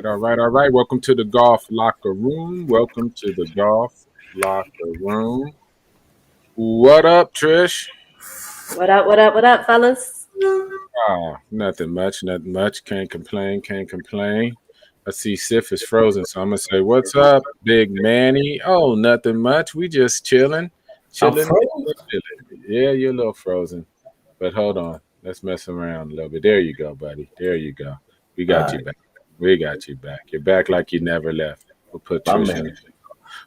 All right. Welcome to the golf locker room. Welcome to the golf locker room. What up, Trish? What up, what up, what up, fellas? Nothing much, nothing much. Can't complain, can't complain. I see Sif is frozen, so I'm gonna say, "What's up, Big Manny?" Oh, nothing much. We just chilling, I'm chilling, frozen. chilling. Yeah, you're a little frozen, but hold on. Let's mess around a little bit. There you go, buddy. There you go. We All got you right, back. We got you back. You're back like you never left. We'll put my Trish in. man.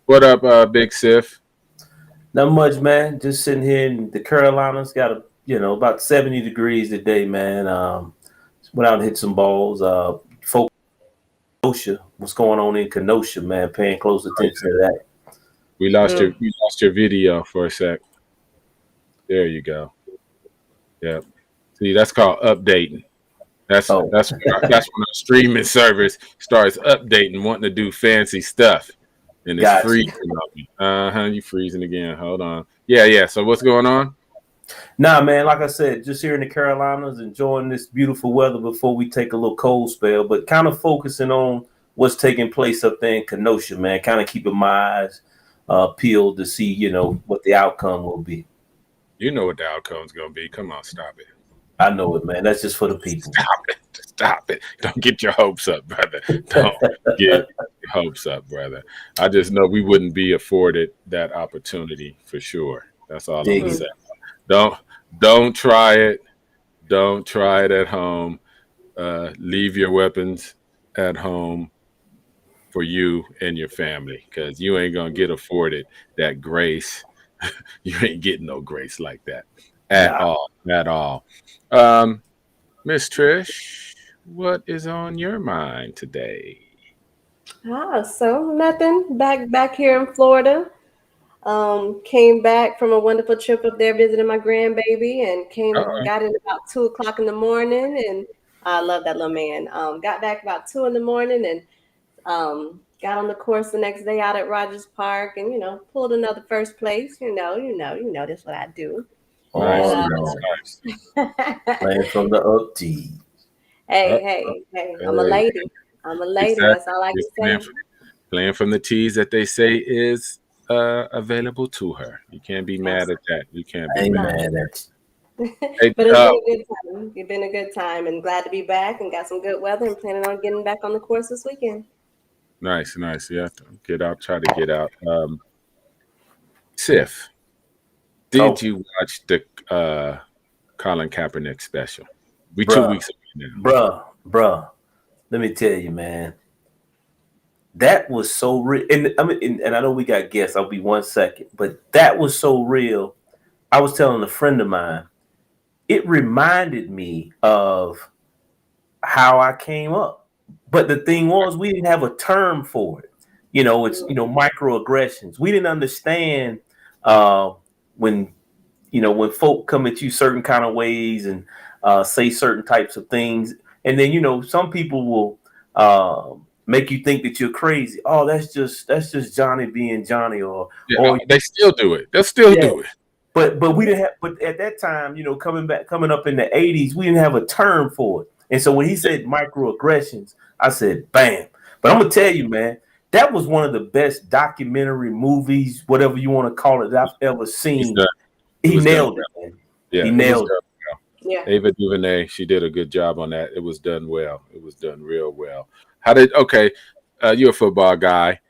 What up, Big Sif? Not much, man. Just sitting here in the Carolinas. Got about 70 degrees today, man. Went out and hit some balls. Kenosha. What's going on in Kenosha, man? Paying close attention to that. We lost your video for a sec. There you go. Yep. See, that's called updating. That's Oh, that's that's when a streaming service starts updating, wanting to do fancy stuff, and it's gotcha. freezing on me. You freezing again? Hold on. Yeah. So what's going on? Nah, man. Like I said, just here in the Carolinas, enjoying this beautiful weather before we take a little cold spell, but kind of focusing on what's taking place up there in Kenosha, man. Kind of keeping my eyes peeled to see, what the outcome will be. You know what the outcome's gonna be. Come on, stop it. I know it, man. That's just for the people. Stop it. Stop it. Don't get your hopes up, brother. Don't get your hopes up, brother. I just know we wouldn't be afforded that opportunity for sure. That's all I'm Dig gonna it. say. Don't try it. Don't try it at home. Leave your weapons at home for you and your family, because you ain't gonna get afforded that grace. You ain't getting no grace like that at Nah. all. At all. Um, Miss Trish, what is on your mind today? So nothing. Back here in Florida. Came back from a wonderful trip up there visiting my grandbaby and Uh-uh. got in about 2 o'clock in the morning, and I love that little man. Got back about 2 in the morning and got on the course the next day out at Rogers Park and pulled another first place. That's what I do. Nice, Oh And nice, no. nice. Playing from the up tee. Uh, hey, I'm a hey, lady. I'm a lady. That's exactly. all I You're can say. playing from the tees that they say is available to her. You can't be mad at that. You can't be I ain't mad. mad at Hey, But it's been a good time. It's been a good time and glad to be back and got some good weather and planning on getting back on the course this weekend. nice, nice. Yeah, get out. Try to get out. Sif, you. did Oh, you watch the Colin Kaepernick special? We 2 weeks bruh, away now. bruh. Let me tell you, man. That was so real. And I know we got guests. I'll be 1 second, but that was so real. I was telling a friend of mine. It reminded me of how I came up. But the thing was, we didn't have a term for it. It's microaggressions. We didn't understand uh, when when folk come at you certain kind of ways and say certain types of things, and then some people will make you think that you're crazy. Oh, that's just Johnny being Johnny, Yeah, or they still do it. They'll still yeah. do it. But we didn't have. But at that time, coming up in the '80s, we didn't have a term for it. And so when he said microaggressions, I said, "Bam!" But I'm gonna tell you, man, that was one of the best documentary movies, whatever you want to call it, that I've ever He's seen. done. It He was done. nailed it, man. Yeah, He it was nailed it. done. Yeah. Ava DuVernay, she did a good job on that. It was done well. It was done real well. How did okay? You're a football guy.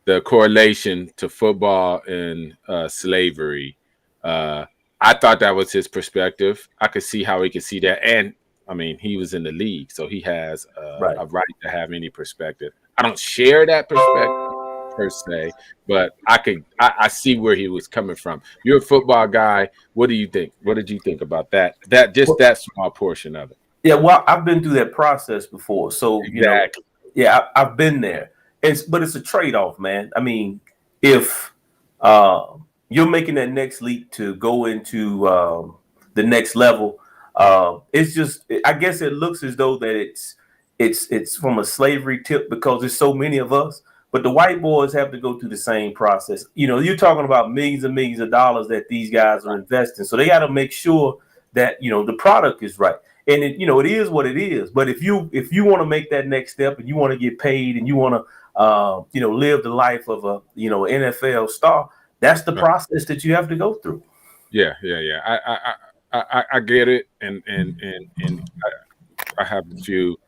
The correlation to football and slavery. Uh, I thought that was his perspective. I could see how he could see that, and I mean, he was in the league, so he has Right. a right to have any perspective. I don't share that perspective per se, but I see where he was coming from. You're a football guy. What do you think? What did you think about that? That small portion of it. Yeah, well, I've been through that process before, so Exactly. yeah, I've been there. But it's a trade-off, man. I mean, if you're making that next leap to go into the next level, it's just, I guess it looks as though that it's from a slavery tip because there's so many of us. But the white boys have to go through the same process. You're talking about millions and millions of dollars that these guys are investing, so they got to make sure that the product is right. And it is what it is. But if you want to make that next step and you want to get paid and you want to live the life of a NFL star, that's the process that you have to go through. Yeah. I get it, and I have a few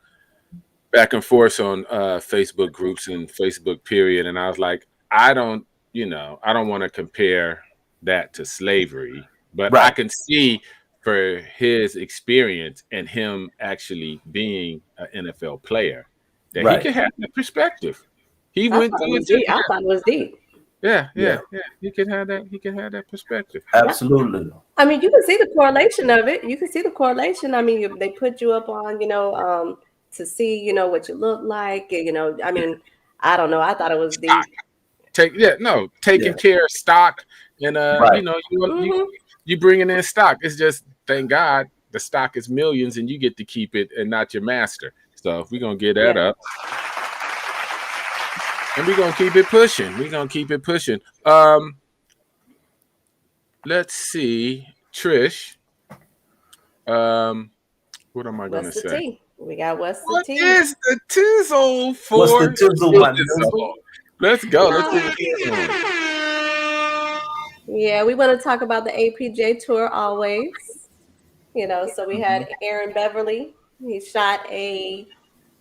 back and forth on Facebook groups and Facebook period, and I was like, I don't want to compare that to slavery, but I can see for his experience and him actually being an NFL player that he could have that perspective. I thought it was deep. Yeah. He can have that perspective. Absolutely. I mean, you can see the correlation of it. You can see the correlation. I mean, they put you up on, to see, what you look like. I mean, I don't know. I thought it was deep. Taking care of stock, and you bringing in stock. It's just, thank God the stock is millions, and you get to keep it and not your master. So we're gonna get that up. And we're gonna keep it pushing. Let's see, Trish. What am I gonna say? We got what's the what tea? What is the tizzle for? What's the tizzle, my tizzle? Let's go. Let's see what he's doing. Yeah, we want to talk about the APGA Tour always. So we had Aaron Beverly. He shot a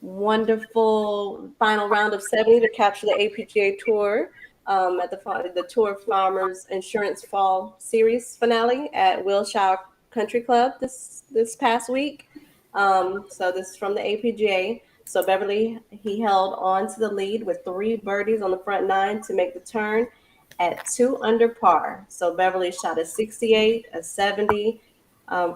wonderful final round of 70 to capture the APGA Tour at the Tour Farmers Insurance Fall Series finale at Wilshire Country Club this past week. So this is from the APGA. So Beverly, he held on to the lead with 3 birdies on the front 9 to make the turn at 2 under par. So Beverly shot a 68, a 70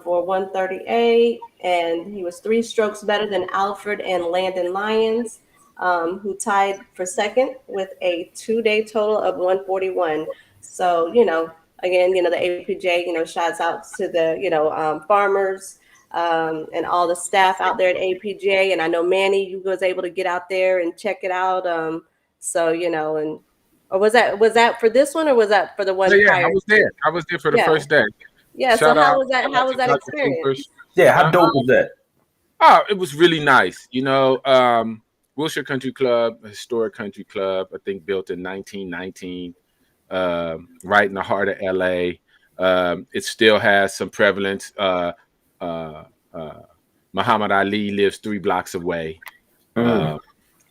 for 138, and he was 3 strokes better than Alfred and Landon Lyons, who tied for second with a 2-day total of 141. So, again, the APGA, shouts out to the, farmers and all the staff out there at APGA. And I know Manny, you was able to get out there and check it out. Or was that for this one, or was that for the one prior? I was there for the first day. Yeah. So how was that experience? Yeah. How dope was that? Oh, it was really nice. Wilshire Country Club, a historic country club, I think built in 1919, right in the heart of LA. It still has some prevalence. Muhammad Ali lives 3 blocks away. Wow.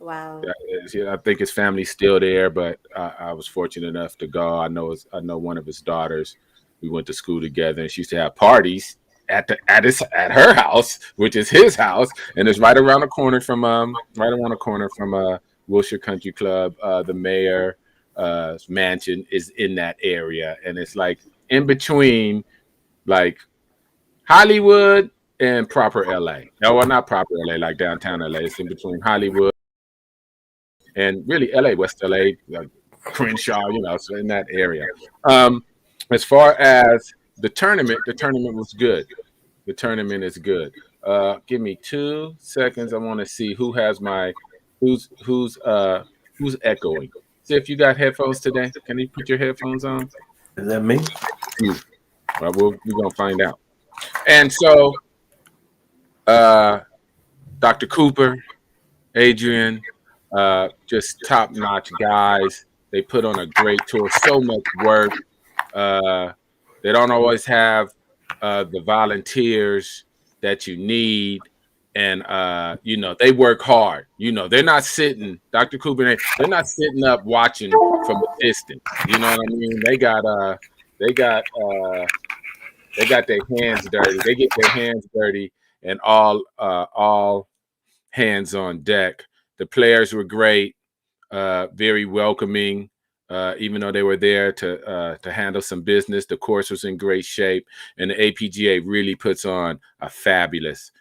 I think his family's still there, but I was fortunate enough to go. I know one of his daughters. We went to school together, and she used to have parties at her house, which is his house, and it's right around the corner from Wilshire Country Club. The mayor's mansion is in that area, and it's like in between, like Hollywood and proper LA. No, well, not proper LA, like downtown LA. It's in between Hollywood and really LA, West LA, like Crenshaw, so in that area. As far as the tournament was good. The tournament is good. Give me 2 seconds. I want to see who's echoing. See if you got headphones today. Can you put your headphones on? Is that me? Well, we're gonna find out. And so, Dr. Cooper, Adrian, just top-notch guys. They put on a great tour. So much work. They don't always have the volunteers that you need, and they work hard. They're not sitting. Dr. Cooper, they're not sitting up watching from a distance. You know what I mean? They got their hands dirty. They get their hands dirty, and all hands on deck. The players were great, very welcoming. Even though they were there to handle some business, the course was in great shape, and the APGA really puts on a fabulous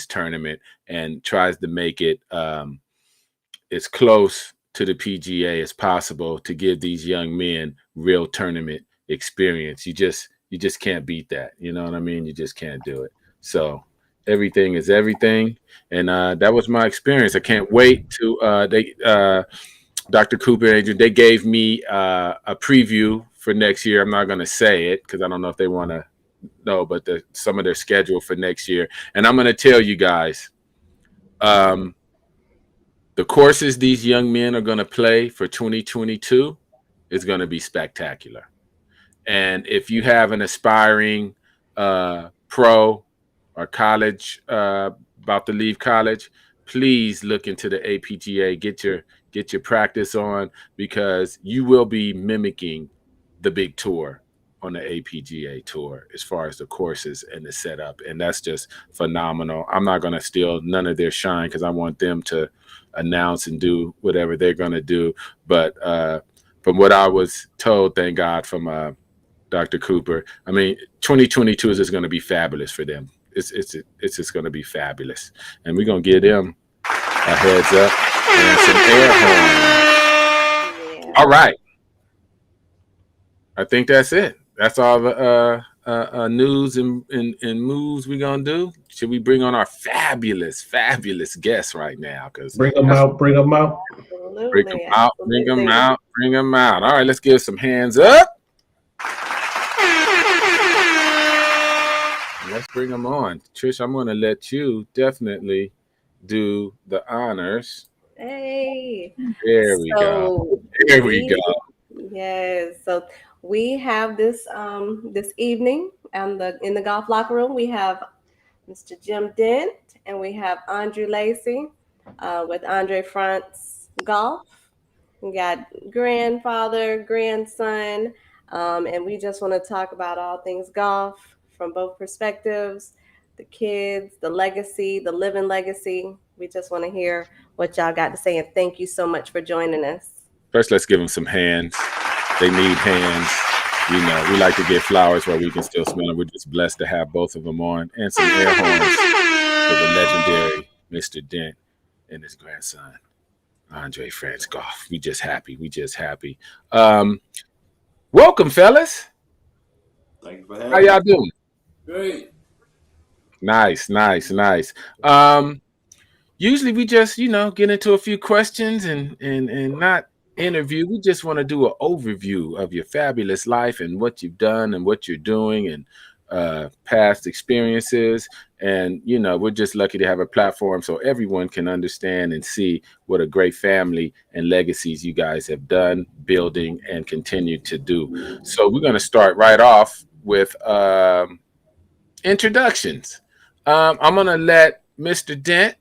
tournament and tries to make it as close to the PGA as possible to give these young men real tournament experience. You just can't beat that. You know what I mean? You just can't do it. So everything is everything, and that was my experience. I can't wait to Dr. Cooper and Adrian, they gave me a preview for next year. I'm not going to say it because I don't know if they want to know, but some of their schedule for next year. And I'm going to tell you guys, the courses these young men are going to play for 2022 is going to be spectacular. And if you have an aspiring pro or college about to leave college, please look into the APGA. Get your practice on, because you will be mimicking the big tour on the APGA tour as far as the courses and the setup, and that's just phenomenal. I'm not going to steal none of their shine because I want them to announce and do whatever they're going to do. But from what I was told, thank God, from Dr. Cooper, I mean, 2022 is just going to be fabulous for them. It's just going to be fabulous, and we're going to give them a heads up and some air horns. Yeah. All right, I think that's it. That's all the news and moves we're gonna do. Should we bring on our fabulous guests right now? Because bring them out. Bring them out. All right, let's give some hands up. Let's bring them on. Trish, I'm going to let you definitely do the honors. Hey. There we go. There we go. Yes. So we have this this evening in the golf locker room. We have Mr. Jim Dent and we have Andre Lacey with Andre Front's Golf. We got grandfather, grandson, and we just want to talk about all things golf from both perspectives, the kids, the legacy, the living legacy. We just want to hear what y'all got to say, and thank you so much for joining us. First, let's give them some hands. They need hands. You know, we like to get flowers where we can still smell them. We're just blessed to have both of them on, and some air horns for the legendary Mr. Dent and his grandson, Andre Front's Golf. We just happy. Welcome, fellas. Thank you for having me. How y'all doing? Great. Nice. Usually we just, get into a few questions and not interview. We just want to do an overview of your fabulous life and what you've done and what you're doing and past experiences. And, we're just lucky to have a platform so everyone can understand and see what a great family and legacies you guys have done, building, and continue to do. So we're going to start right off with introductions. I'm going to let Mr. Dent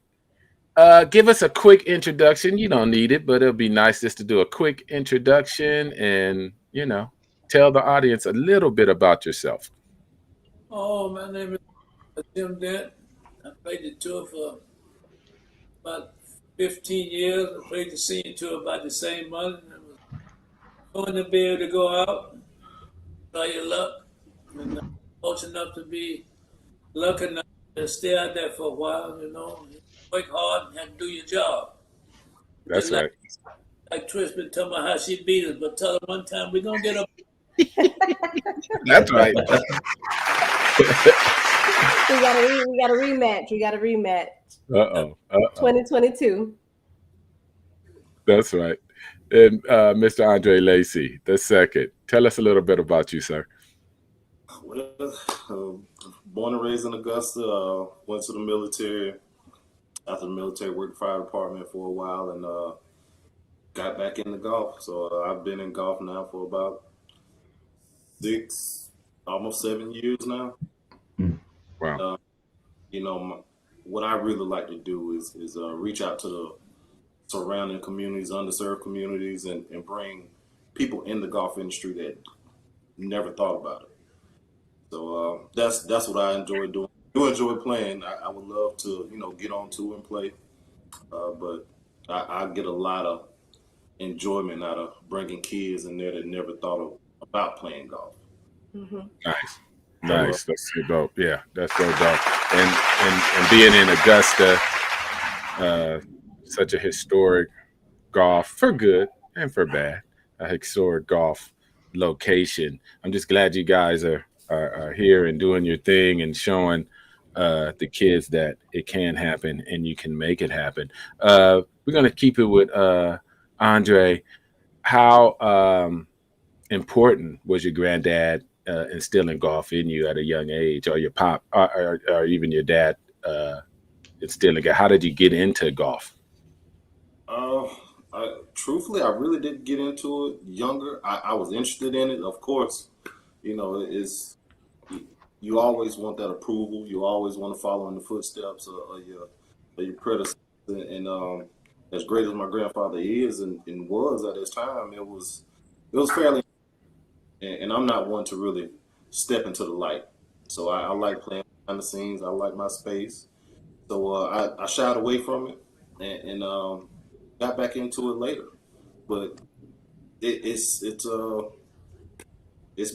give us a quick introduction. You don't need it, but it'll be nice just to do a quick introduction and, tell the audience a little bit about yourself. Oh, my name is Jim Dent. I played the tour for about 15 years. I played the senior tour about the same month. And it was fun to be able to go out, try your luck, and fortunate enough to be lucky enough to stay out there for a while, work hard and have to do your job. That's right. Like Trish been telling me how she beat us, but tell her one time we're going to get up. That's right. We got a rematch. 2022. That's right. And Mr. Andre Lacey, the second. Tell us a little bit about you, sir. Well, born and raised in Augusta, went to the military. After the military, worked fire department for a while and got back into golf. So I've been in golf now for about almost 7 years now. Wow. What I really like to do is reach out to the surrounding communities, underserved communities, and bring people in the golf industry that never thought about it. So that's what I enjoy doing. I do enjoy playing. I would love to, get on tour and play, but I get a lot of enjoyment out of bringing kids in there that never thought about playing golf. Mm-hmm. Nice. That's so dope. Yeah, that's so dope. And being in Augusta, such a historic golf, for good and for bad, a historic golf location. I'm just glad you guys are here and doing your thing and showing the kids that it can happen and you can make it happen. We're going to keep it with Andre. How important was your granddad instilling golf in you at a young age, or your pop, or even your dad instilling it? How did you get into golf? Truthfully, I really didn't get into it younger. I was interested in it, of course. You know, you always want that approval. You always want to follow in the footsteps of your predecessor. And as great as my grandfather is and was at his time, it was fairly. And I'm not one to really step into the light. So I like playing behind the scenes. I like my space. So I shied away from it and got back into it later. But it's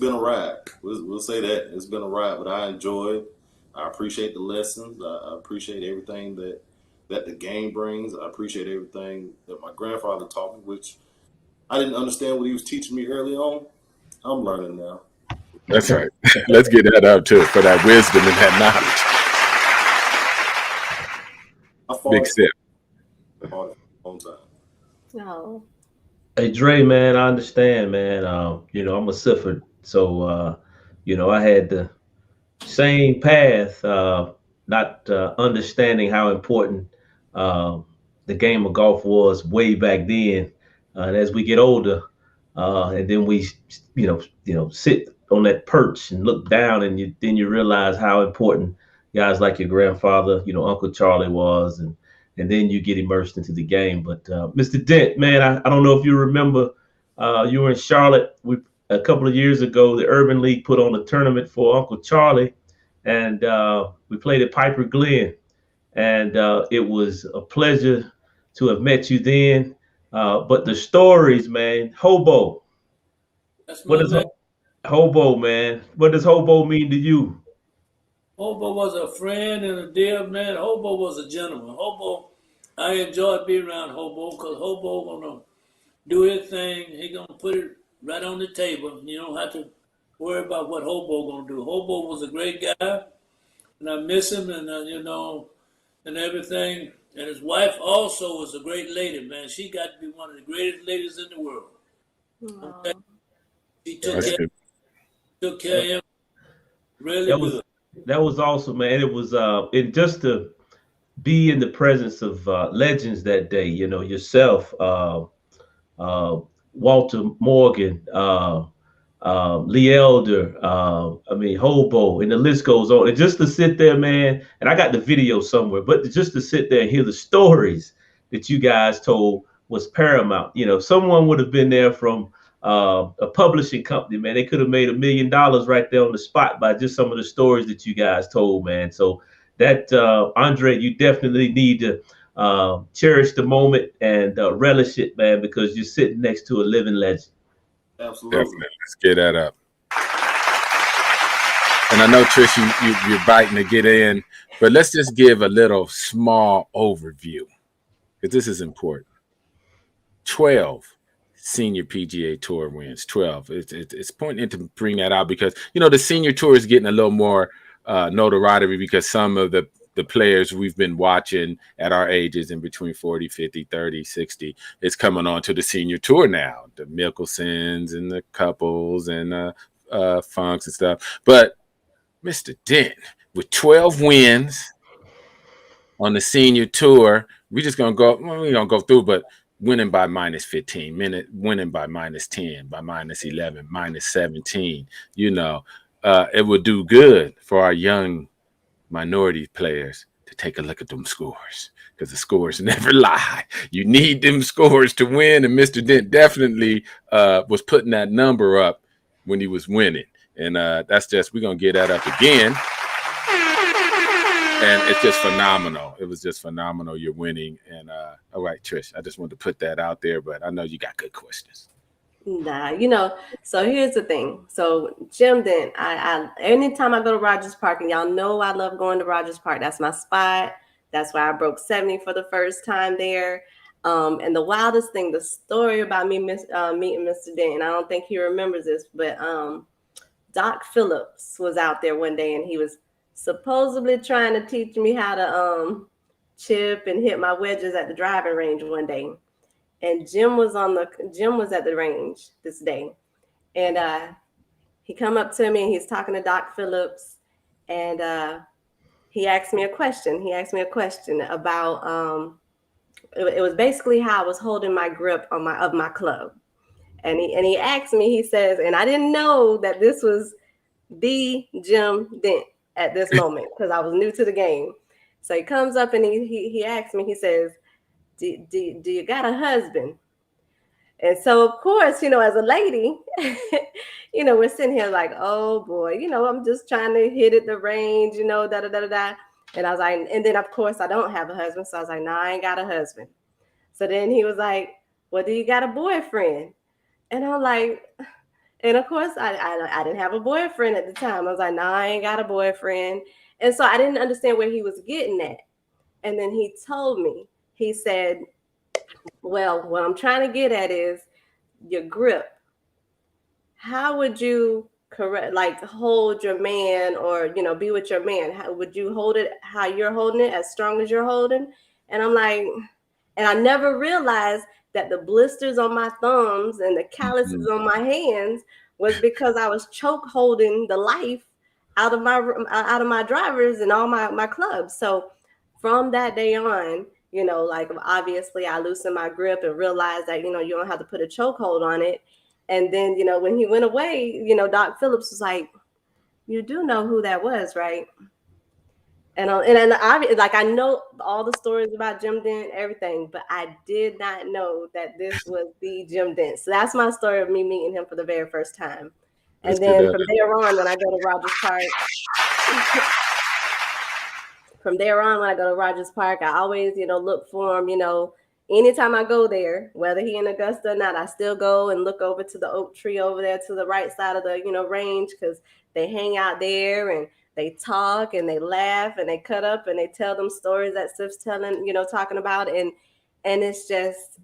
been a ride. We'll say that it's been a ride, but I enjoy it. I appreciate the lessons. I appreciate everything that the game brings. I appreciate everything that my grandfather taught me, which I didn't understand what he was teaching me early on. I'm learning now. That's right. Let's get that up too, for that wisdom and that knowledge. Big sip. No. Hey Dre, man, I understand, man. You know, I'm a siffer, so you know, I had the same path, not understanding how important the game of golf was way back then. And as we get older, and then we, sit on that perch and look down, and then you realize how important guys like your grandfather, Uncle Charlie was, and then you get immersed into the game. But Mr. Dent, man, I don't know if you remember, you were in Charlotte a couple of years ago. The Urban League put on a tournament for Uncle Charlie, and we played at Piper Glen, and it was a pleasure to have met you then. But the stories, man, Hobo. That's What my does man. Hobo, man? What does Hobo mean to you? Hobo was a friend and a dear man. Hobo was a gentleman. Hobo, I enjoyed being around Hobo because Hobo gonna do his thing. He gonna put it right on the table. You don't have to worry about what Hobo gonna do. Hobo was a great guy, and I miss him, and and everything. And his wife also was a great lady, man. She got to be one of the greatest ladies in the world. Okay? She took care of him really good. That was awesome, man. It was it just to be in the presence of legends that day. You know, yourself, Walter Morgan, Lee Elder, Hobo, and the list goes on. And just to sit there, man, and I got the video somewhere, but just to sit there and hear the stories that you guys told was paramount. You know, someone would have been there from a publishing company, man. They could have made $1 million right there on the spot by just some of the stories that you guys told, man. So that, Andre, you definitely need to cherish the moment and relish it, man, because you're sitting next to a living legend. Absolutely. Definitely. Let's get that up. And I know, Trish, you're biting to get in, but let's just give a little small overview, because this is important. 12 Senior PGA Tour wins. 12. It's important to bring that out because, the Senior Tour is getting a little more notoriety because some of the players we've been watching at our ages in between 40, 50, 30, 60, it's coming on to the Senior Tour now. The Mickelsons and the Couples and Funks and stuff. But Mr. Dent, with 12 wins on the Senior Tour, we're going to go through, but winning by minus 15, winning by minus 10, by minus 11, minus 17, it would do good for our young minority players to take a look at them scores, because the scores never lie. You need them scores to win, and Mr. Dent definitely was putting that number up when he was winning. And we're going to get that up again. And it's just phenomenal. It was just phenomenal. You're winning. And all right, Trish, I just wanted to put that out there, but I know you got good questions. Nah, so here's the thing. So Jim Dent, I anytime I go to Rogers Park, and y'all know I love going to Rogers Park. That's my spot. That's why I broke 70 for the first time there. And the wildest thing, the story about me meeting Mr. Dent, and I don't think he remembers this, but Doc Phillips was out there one day, and he was supposedly trying to teach me how to chip and hit my wedges at the driving range one day. And Jim was at the range this day, and he come up to me and he's talking to Doc Phillips, and he asked me a question. He asked me a question about it was basically how I was holding my grip on my club. And he asked me, he says, and I didn't know that this was the Jim Dent at this moment because I was new to the game. So he comes up and he asks me, he says, do you got a husband? And so, of course, as a lady, we're sitting here like, oh boy, I'm just trying to hit it the range, da da da da da. And I was like, and then of course I don't have a husband. So I was like, no, I ain't got a husband. So then he was like, well, do you got a boyfriend? And I'm like, and of course I didn't have a boyfriend at the time. I was like, no, I ain't got a boyfriend. And so I didn't understand where he was getting at. And then he told me, he said, well, what I'm trying to get at is your grip. How would you hold your man or, be with your man? How would you hold it how you're holding it, as strong as you're holding? And I'm like, and I never realized that the blisters on my thumbs and the calluses on my hands was because I was choke holding the life out of my drivers and all my clubs. So from that day on, obviously I loosened my grip and realized that, you don't have to put a choke hold on it. And then, when he went away, Doc Phillips was like, you do know who that was, right? And I know all the stories about Jim Dent, everything, but I did not know that this was the Jim Dent. So that's my story of me meeting him for the very first time. And then from there on, when I go to Rogers Park, I always, look for him, anytime I go there, whether he in Augusta or not, I still go and look over to the oak tree over there to the right side of the, range, because they hang out there and they talk and they laugh and they cut up and they tell them stories that Sif's telling, talking about. And it's just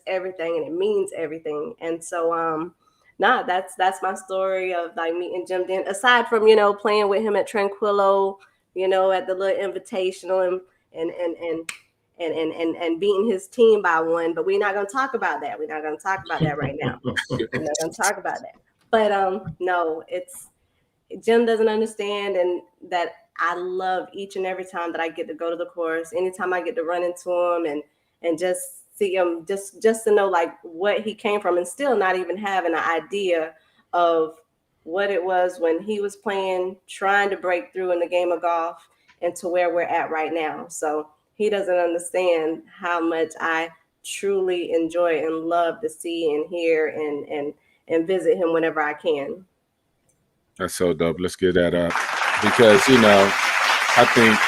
everything, and it means everything. And so, that's my story of like meeting Jim Dent, aside from, playing with him at Tranquillo, at the little invitational and beating his team by one. But we're not going to talk about that. We're not going to talk about that right now. We're not going to talk about that. But no, Jim doesn't understand, and that I love each and every time that I get to go to the course. Anytime I get to run into him and just see him, just to know like what he came from, and still not even having an idea of what it was when he was playing, trying to break through in the game of golf, and to where we're at right now. So he doesn't understand how much I truly enjoy and love to see and hear and visit him whenever I can. That's so dope. Let's get that up, because I think,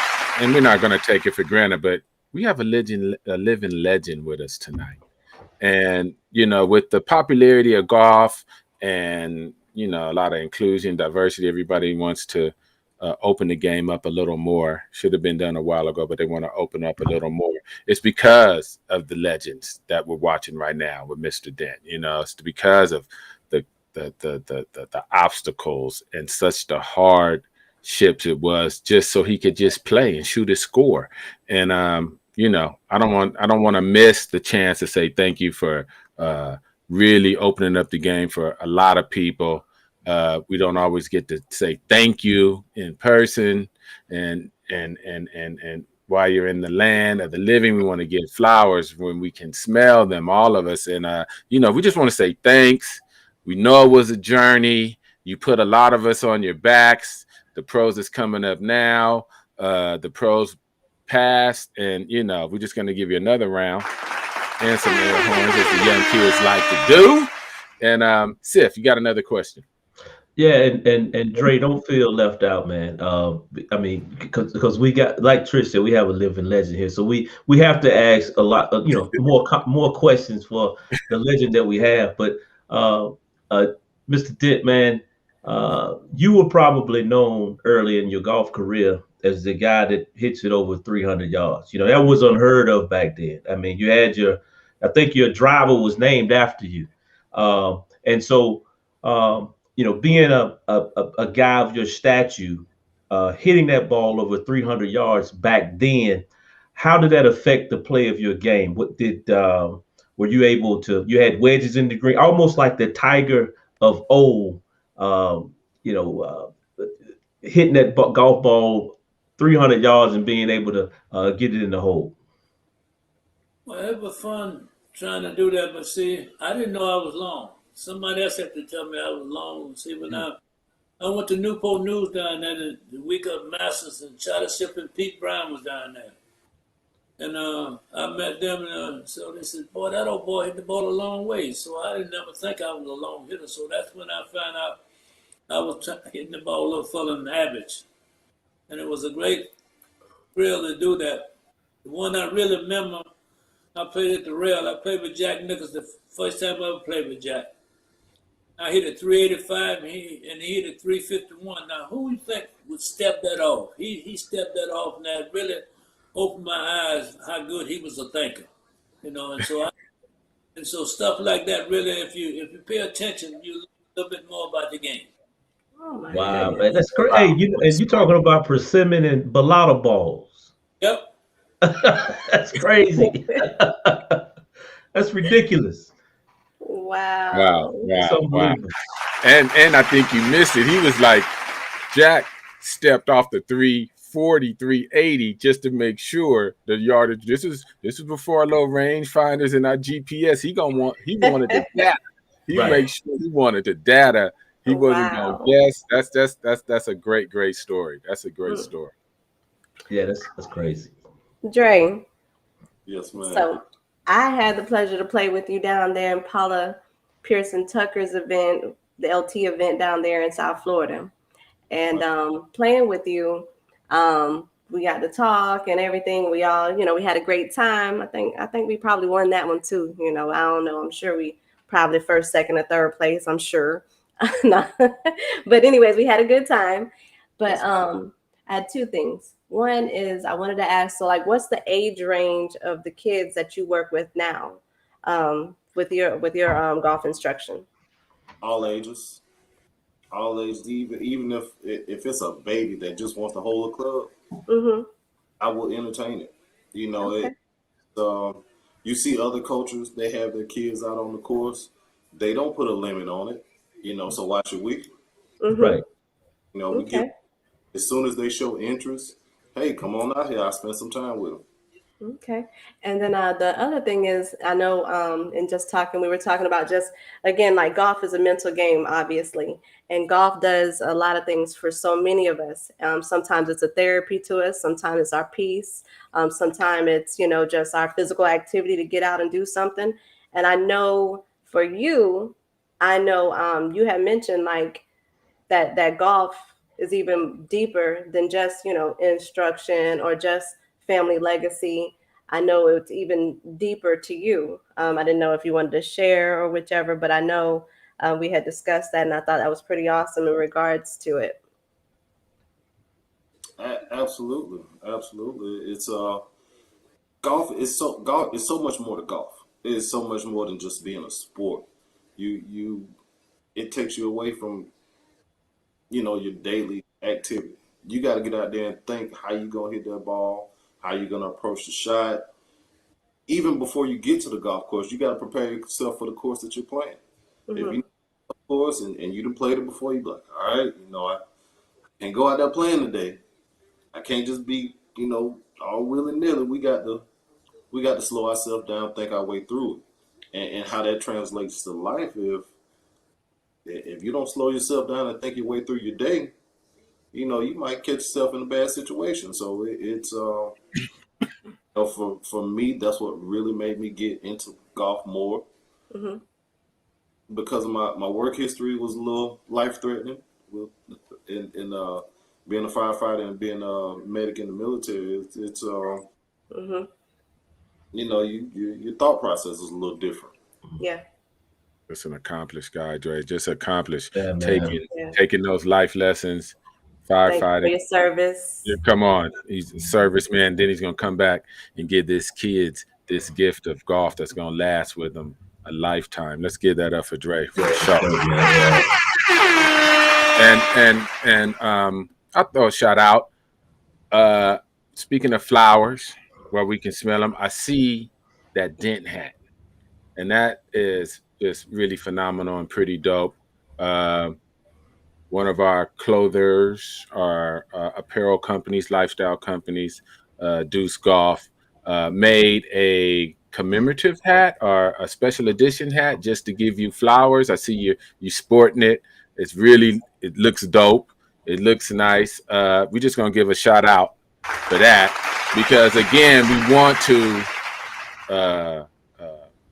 and we're not going to take it for granted, but we have a living legend with us tonight. And with the popularity of golf and a lot of inclusion, diversity, everybody wants to open the game up a little more. Should have been done a while ago, but they want to open up a little more. It's because of the legends that we're watching right now with Mr. Dent. It's because of the obstacles and such the hardships it was just so he could just play and shoot his score. And I don't want to miss the chance to say thank you for really opening up the game for a lot of people. We don't always get to say thank you in person, and while you're in the land of the living, we want to get flowers when we can smell them, all of us. And we just want to say thanks. We know it was a journey. You put a lot of us on your backs. The pros is coming up now. The pros passed, and we're just going to give you another round and some air horns, as the young kids like to do. And Sif, you got another question? Yeah, and Dre, don't feel left out, man. Because we got, like Trish said, we have a living legend here, so we have to ask a lot, more questions for the legend that we have. But Mr. Dent, man, you were probably known early in your golf career as the guy that hits it over 300 yards. That was unheard of back then. I mean, you had I think your driver was named after you, and so. Being a guy of your stature, hitting that ball over 300 yards back then, how did that affect the play of your game? What were you able to? You had wedges in the green, almost like the Tiger of old. hitting that golf ball 300 yards and being able to get it in the hole? Well, it was fun trying to do that, but see, I didn't know I was long. Somebody else had to tell me I was long. See, when I went to Newport News down there the week of Masters, and Chartership and Pete Brown was down there. And I met them, and so they said, boy, that old boy hit the ball a long way. So I didn't never think I was a long hitter. So that's when I found out I was hitting the ball a little further than average. And it was a great thrill to do that. The one I really remember, I played at the rail. I played with Jack Nicklaus the first time I ever played with Jack. I hit a 385 and he hit a 351. Now, who you think would step that off? He stepped that off, and that really opened my eyes how good he was a thinker. And so stuff like that really, if you pay attention, you learn a little bit more about the game. Oh my Wow, goodness. man, that's great. Hey, and you talking about persimmon and balata balls? Yep. That's crazy. That's ridiculous. Wow. It's unbelievable. And I think you missed it. He was like, Jack stepped off the 340, 380 just to make sure the yardage. This is before our little range finders and our GPS. He wanted the data. Make sure he wanted the data. He wasn't going to guess. That's a great story. That's a great story. Yeah, that's crazy. Dre. Yes, ma'am. So I had the pleasure to play with you down there in Paula Pearson Tucker's event, the LT event down there in South Florida. And playing with you, we got to talk and everything. We all, we had a great time. I think we probably won that one too. I don't know. I'm sure we probably first, second, or third place. I'm sure. But anyways, we had a good time. But I had two things. One is I wanted to ask, so like, what's the age range of the kids that you work with now, with your golf instruction? All ages, even if it's a baby that just wants to hold a club, I will entertain it. You see other coaches, they have their kids out on the course. They don't put a limit on it, so why should we? Right. We get, as soon as they show interest, hey, come on out here. I'll spend some time with them. Okay. And then the other thing is, I know in just talking, we were talking about just, again, like golf is a mental game, obviously. And golf does a lot of things for so many of us. Sometimes it's a therapy to us. Sometimes it's our peace. Sometimes it's, just our physical activity to get out and do something. And I know for you, you had mentioned like that golf is even deeper than just, instruction or just family legacy. I know it's even deeper to you. I didn't know if you wanted to share or whichever, but I know we had discussed that, and I thought that was pretty awesome in regards to it. Absolutely. It's golf is so much more to golf. It is so much more than just being a sport. It takes you away from your daily activity. You got to get out there and think how you gonna hit that ball, how you gonna approach the shot. Even before you get to the golf course, you got to prepare yourself for the course that you're playing. If you know the course and you done played it before, you be like, all right, I can't go out there playing today. I can't just be, all willy-nilly. We got to slow ourselves down, think our way through it, and how that translates to life. If you don't slow yourself down and think your way through your day, you might catch yourself in a bad situation. So it's for me, that's what really made me get into golf more. Because of my work history was a little life-threatening in being a firefighter and being a medic in the military. It's your thought process is a little different. Yeah. Just an accomplished guy, Dre. Just accomplished. Yeah, taking those life lessons, firefighting. Thank you for your service. Yeah, come on. He's a serviceman. Then he's going to come back and give his kids this gift of golf that's going to last with them a lifetime. Let's give that up for Dre. For sure. And I'll throw a shout out. Speaking of flowers, where we can smell them, I see that Dent hat. And that is just really phenomenal and pretty dope. one of our clothers, our apparel companies, lifestyle companies, Deuce Golf, made a commemorative hat or a special edition hat just to give you flowers. I see you sporting it. It looks dope. It looks nice. We're just gonna give a shout out for that because again, we want to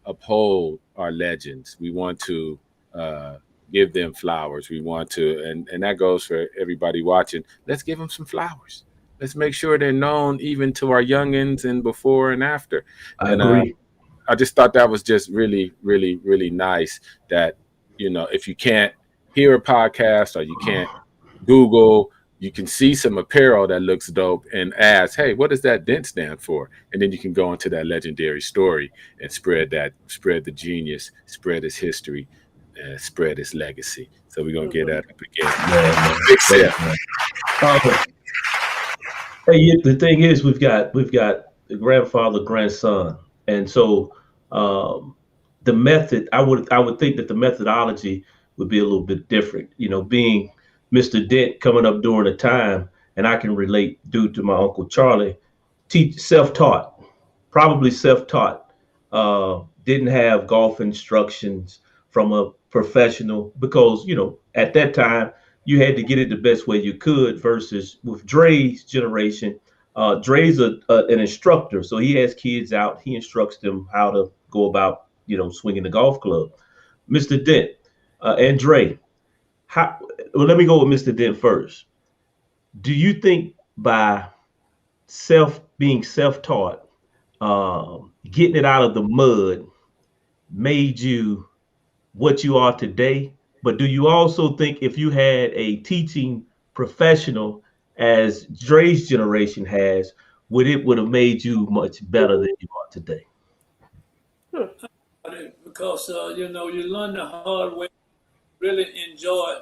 uphold our legends. We want to give them flowers. We want to, and that goes for everybody watching. Let's give them some flowers. Let's make sure they're known even to our youngins and before and after. I And agree. I just thought that was just really, really, really nice that, if you can't hear a podcast or you can't Google, you can see some apparel that looks dope and ask, hey, what does that Dent stand for? And then you can go into that legendary story and spread the genius, spread his history, and spread his legacy. So we're going to get that up again. Big step. Hey, the thing is, we've got the grandfather, grandson, and so the method. I would think that the methodology would be a little bit different. Being Mr. Dent coming up during a time, and I can relate due to my Uncle Charlie, self-taught, probably self-taught. Didn't have golf instructions from a professional because at that time you had to get it the best way you could versus with Dre's generation. Dre's an instructor, so he has kids out. He instructs them how to go about, swinging the golf club. Mr. Dent and Dre, let me go with Mr. Dent first. Do you think by being self-taught, getting it out of the mud made you what you are today? But do you also think if you had a teaching professional as Dre's generation has, would have made you much better than you are today? Because you learn the hard way, really enjoy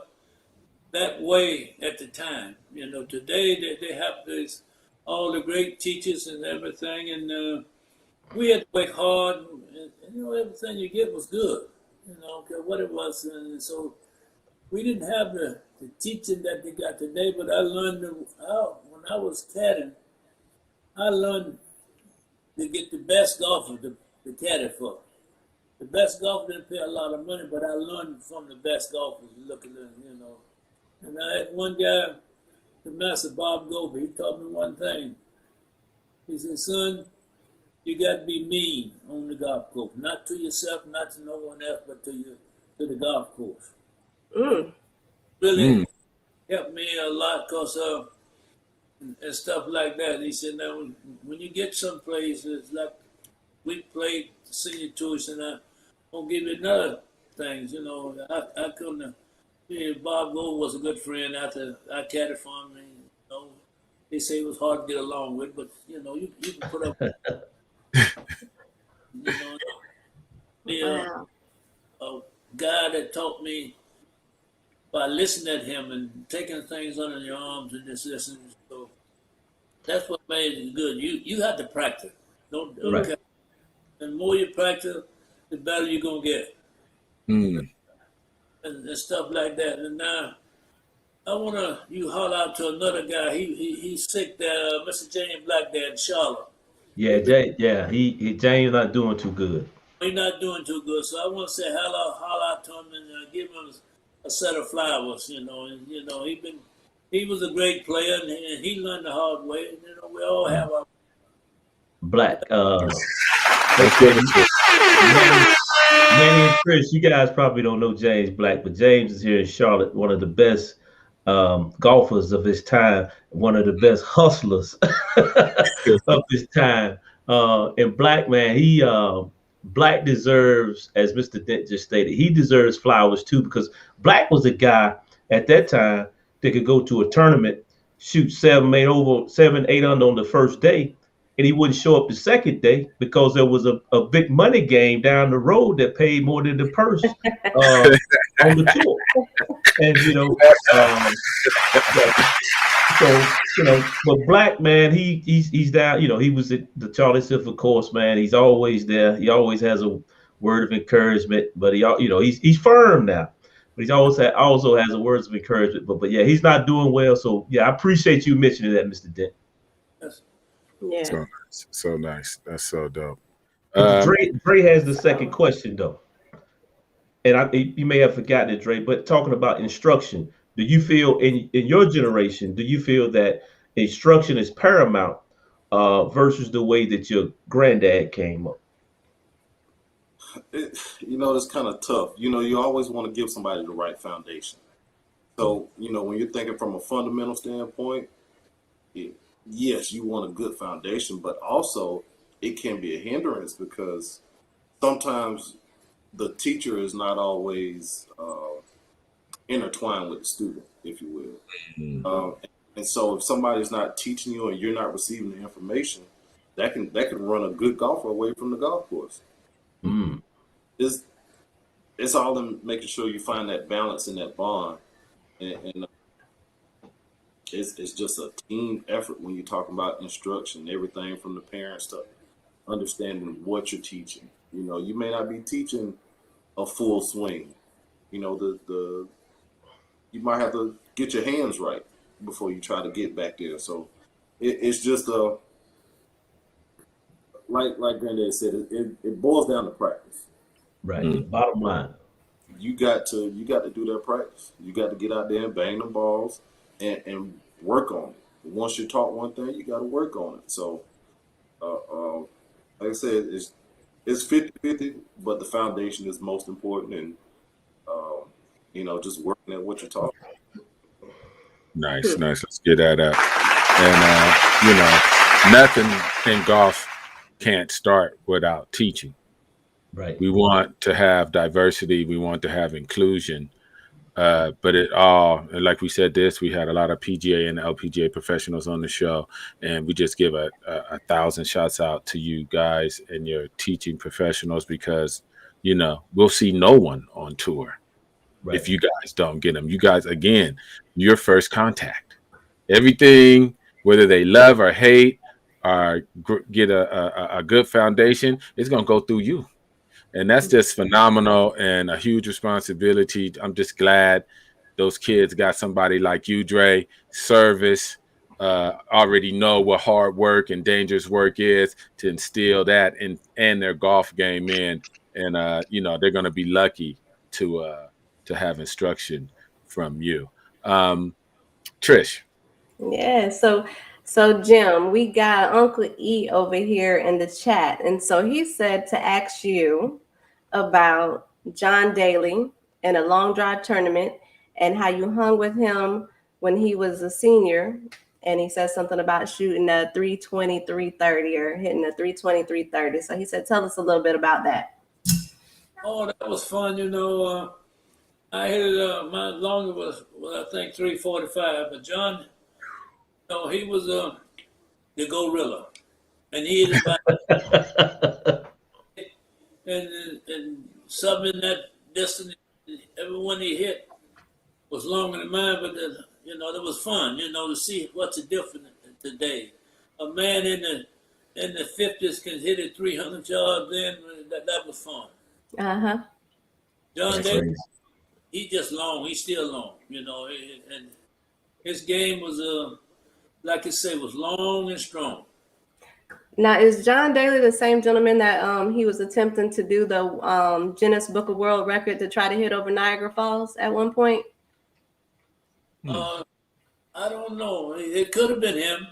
that way at the time. Today they have all the great teachers and everything, and we had to work hard, and everything you get was good. What it was, and so we didn't have the teaching that they got today. But I learned when I was caddying, I learned to get the best golfer to caddy for. The best golfer didn't pay a lot of money, but I learned from the best golfers. Looking at and I had one guy, the master Bob Gober. He taught me one thing. He said, "Son, you got to be mean on the golf course, not to yourself, not to no one else, but to the golf course." Really helped me a lot because and stuff like that. He said, "Now, when you get someplace, it's like we played senior tours, and I'm gonna give you another things. I couldn't. Bob Gold was a good friend after I caddied for him. And, they say it was hard to get along with, but you can put up. A guy that taught me by listening at him and taking things under your arms and just listening. So that's what made it good. You have to practice. Don't right. And the more you practice, the better you're gonna get. And stuff like that. And now I wanna you holler out to another guy. He's sick there, Mr. James Black there in Charlotte. Yeah, James not doing too good. He's not doing too good, so I want to say holler out to him and give him a set of flowers. And he was a great player, and he learned the hard way. And, we all have our Black. Manny and Chris, you guys probably don't know James Black, but James is here in Charlotte, one of the best golfers of his time, one of the best hustlers of his time. And Black, man, Black deserves, as Mr. Dent just stated, he deserves flowers too, because Black was a guy at that time that could go to a tournament, shoot 7, 8 under on the first day, and he wouldn't show up the second day because there was a big money game down the road that paid more than the purse on the tour. And but Black, man, he's down. He was at the Charlie Silver course, man. He's always there. He always has a word of encouragement. But he's firm now. But he also has a words of encouragement. But yeah, he's not doing well. So yeah, I appreciate you mentioning that, Mr. Dent. Yeah. So nice. So nice. That's so dope. But Dre has the second question though, and you may have forgotten it, Dre. But talking about instruction, do you feel in your generation, do you feel that instruction is paramount versus the way that your granddad came up? It's kind of tough. You always want to give somebody the right foundation. So, when you're thinking from a fundamental standpoint, yes, you want a good foundation, but also it can be a hindrance because sometimes the teacher is not always intertwined with the student, if you will. And so if somebody's not teaching you and you're not receiving the information, that can run a good golfer away from the golf course. Mm. It's all in making sure you find that balance and that bond, and it's just a team effort when you're talking about instruction, everything from the parents to understanding what you're teaching. You may not be teaching a full swing. The you might have to get your hands right before you try to get back there. So it's just like Granddad said, it boils down to practice. Right. Bottom line. You got to do that practice. You got to get out there and bang the balls and work on it. Once you're taught one thing, you got to work on it. So, like I said, it's 50-50, but the foundation is most important, and just working at what you're taught. Nice. Let's get that up. And nothing in golf can't start without teaching. Right. We want to have diversity. We want to have inclusion. But it all, and like we said, we had a lot of PGA and LPGA professionals on the show, and we just give a 1,000 shots out to you guys and your teaching professionals because, we'll see no one on tour if you guys don't get them. You guys, again, your first contact. Everything, whether they love or hate or get a good foundation, it's going to go through you. And that's just phenomenal and a huge responsibility. I'm just glad those kids got somebody like you, Dre, service, already know what hard work and dangerous work is to instill that and their golf game in. And, they're going to be lucky to have instruction from you. Trish. Yeah. So Jim, we got Uncle E over here in the chat. And so he said to ask you about John Daly in a long drive tournament and how you hung with him when he was a senior. And he said something about shooting a 320, 330 or hitting a 320, 330. So he said, tell us a little bit about that. Oh, that was fun. I hit it, my longer was I think 345, but John, he was the gorilla. And he hit it by and something in that distance, everyone he hit was longer than mine, but that was fun, to see what's the difference today. A man in the 50s can hit it 300 yards in, that was fun. Uh-huh. John Davis, he's just long, he's still long, and his game was, like I say, was long and strong. Now, is John Daly the same gentleman that he was attempting to do the Guinness Book of World Record to try to hit over Niagara Falls at one point? I don't know. It could have been him.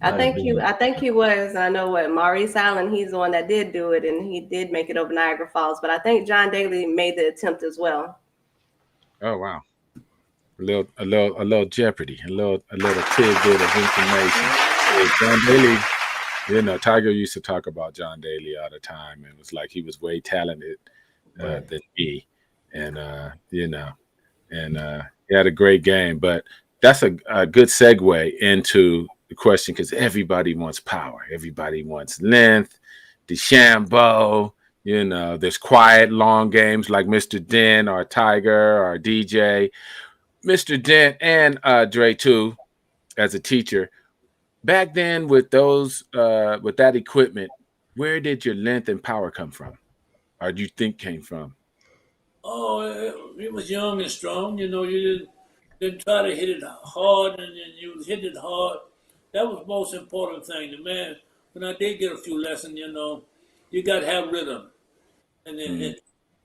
I think he was. I know what Maurice Allen. He's the one that did do it, and he did make it over Niagara Falls. But I think John Daly made the attempt as well. Oh wow! A little Jeopardy, a little tidbit of information. John Daly, Tiger used to talk about John Daly all the time, and it was like he was way talented than me, and he had a great game. But that's a good segue into the question because everybody wants power, everybody wants length, DeChambeau. There's quiet, long games like Mr. Dent or Tiger or DJ. Mr. Dent and Dre too, as a teacher. Back then, with that equipment, where did your length and power come from, or do you think came from? Oh, he was young and strong. You know, you didn't try to hit it hard, and then you hit it hard. That was the most important thing. The man, when I did get a few lessons, you know, you got to have rhythm. And then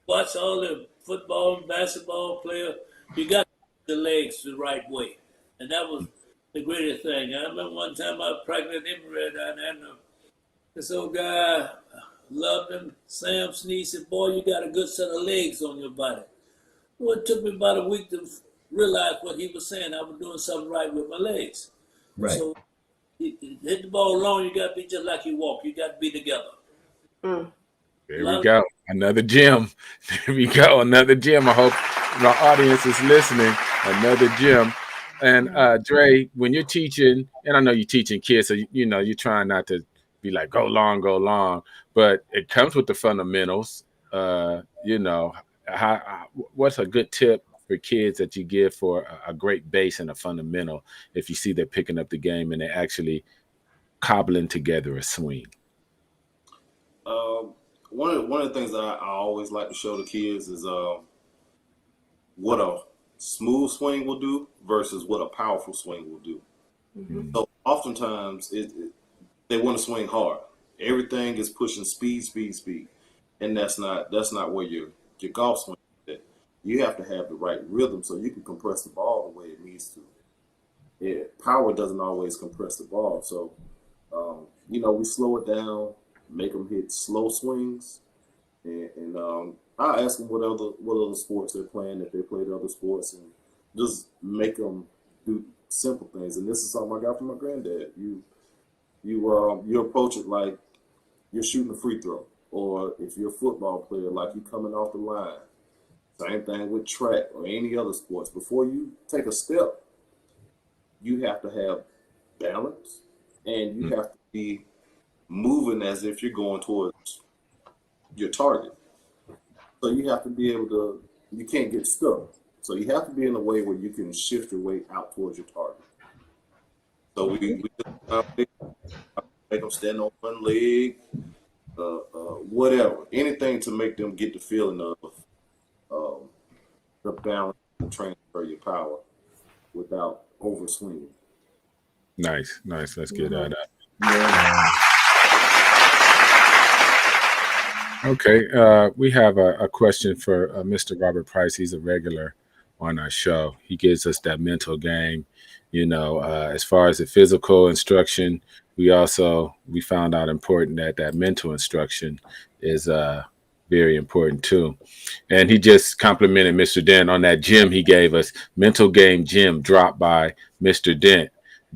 watch all the football and basketball player. You got the legs the right way, and that was the greatest thing. I remember one time I was practicing infrared down there, and this old guy loved him. Sam Sneed said, "Boy, you got a good set of legs on your body." Well, it took me about a week to realize what he was saying. I was doing something right with my legs. Right. So you hit the ball long, you got to be just like you walk. You got to be together. There we go. Another gym. There we go. Another gym. I hope my audience is listening. Another gym. And Dre, when you're teaching, and I know you're teaching kids, so you know you're trying not to be like go long, but it comes with the fundamentals. You know, what's a good tip for kids that you give for a great base and a fundamental if you see they're picking up the game and they're actually cobbling together a swing? One of the things that I always like to show the kids is what a smooth swing will do versus what a powerful swing will do. Mm-hmm. So oftentimes they want to swing hard. Everything is pushing speed, and that's not where your golf swing is at. You have to have the right rhythm so you can compress the ball the way it needs to. Power doesn't always compress the ball, so you know, we slow it down, make them hit slow swings, and I ask them what other sports they're playing, if they played other sports, and just make them do simple things. And this is something I got from my granddad. You approach it like you're shooting a free throw, or if you're a football player, like you're coming off the line. Same thing with track or any other sports. Before you take a step, you have to have balance, and you have to be moving as if you're going towards your target. So you have to be able to, you can't get stuck. So you have to be in a way where you can shift your weight out towards your target. So we make them stand on one leg, whatever, anything to make them get the feeling of the balance and transfer your power without overswinging. Nice. Let's get that up. Yeah. Okay, we have a question for Mr. Robert Price. He's a regular on our show. He gives us that mental game. You know, as far as the physical instruction, we found out important that mental instruction is very important too. And he just complimented Mr. Dent on that gym he gave us. Mental game gym dropped by Mr. Dent.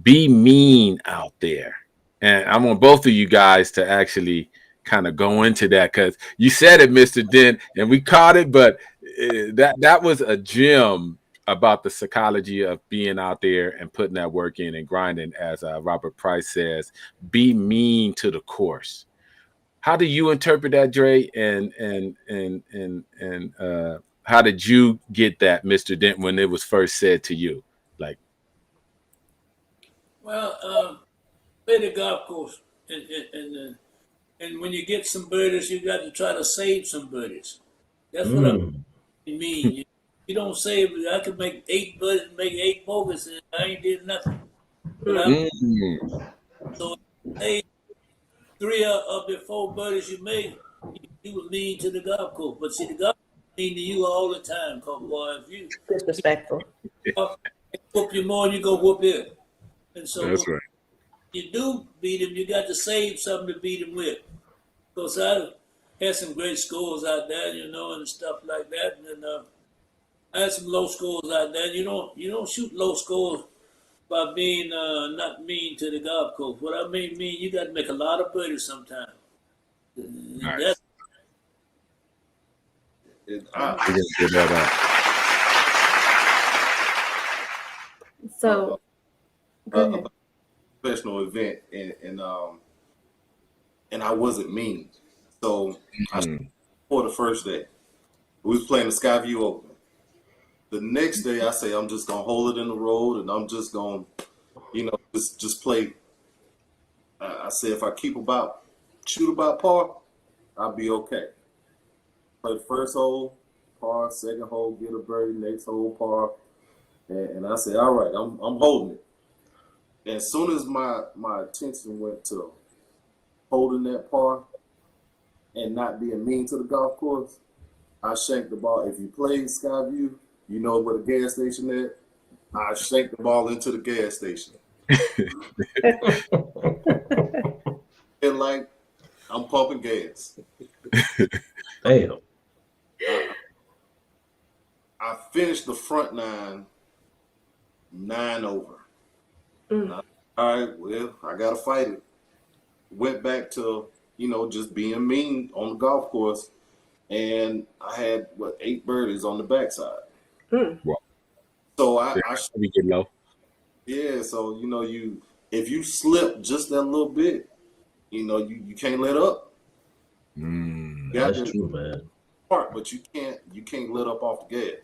Be mean out there. And I want both of you guys to actually kind of go into that, because you said it, Mr. Dent, and we caught it, but that was a gem about the psychology of being out there and putting that work in and grinding, as Robert Price says. Be mean to the course. How do you interpret that, Dre? And how did you get that, Mr. Dent, when it was first said to you? Like, well, play the golf course, and when you get some birdies, you got to try to save some birdies. That's what I mean. You don't save. I could make 8 birdies, make 8 bogeys, and I ain't did nothing. But so hey, 3 of the 4 birdies you made, you was mean to the golf course. But see, the golf course mean to you all the time, cause boy, if you Disrespectful. whoop you more, you go whoop it. And so that's right. you do beat him, you got to save something to beat him with. Because I had some great scores out there, you know, and stuff like that. And I had some low scores out there. You don't shoot low scores by being not mean to the golf course. What I mean, you got to make a lot of birdies sometimes. Nice. So, go ahead. Professional event, and I wasn't mean. So for the first day, we was playing the Skyview Open. The next day, I say I'm just gonna hold it in the road, and I'm just gonna, you know, just play. I say if I shoot about par, I'll be okay. Play the first hole, par, second hole, get a birdie, next hole, par. And I said, all right, I'm holding it. And as soon as my attention went to holding that par and not being mean to the golf course, I shanked the ball. If you played Skyview, you know where the gas station at. I shanked the ball into the gas station. And like I'm pumping gas. Damn. I finished the front nine over. All right, well, I gotta fight it. Went back to, just being mean on the golf course, and I had 8 birdies on the backside. Wow. So I we get low. Yeah, so if you slip just that little bit, you can't let up. That's true, man. But you can't let up off the gas.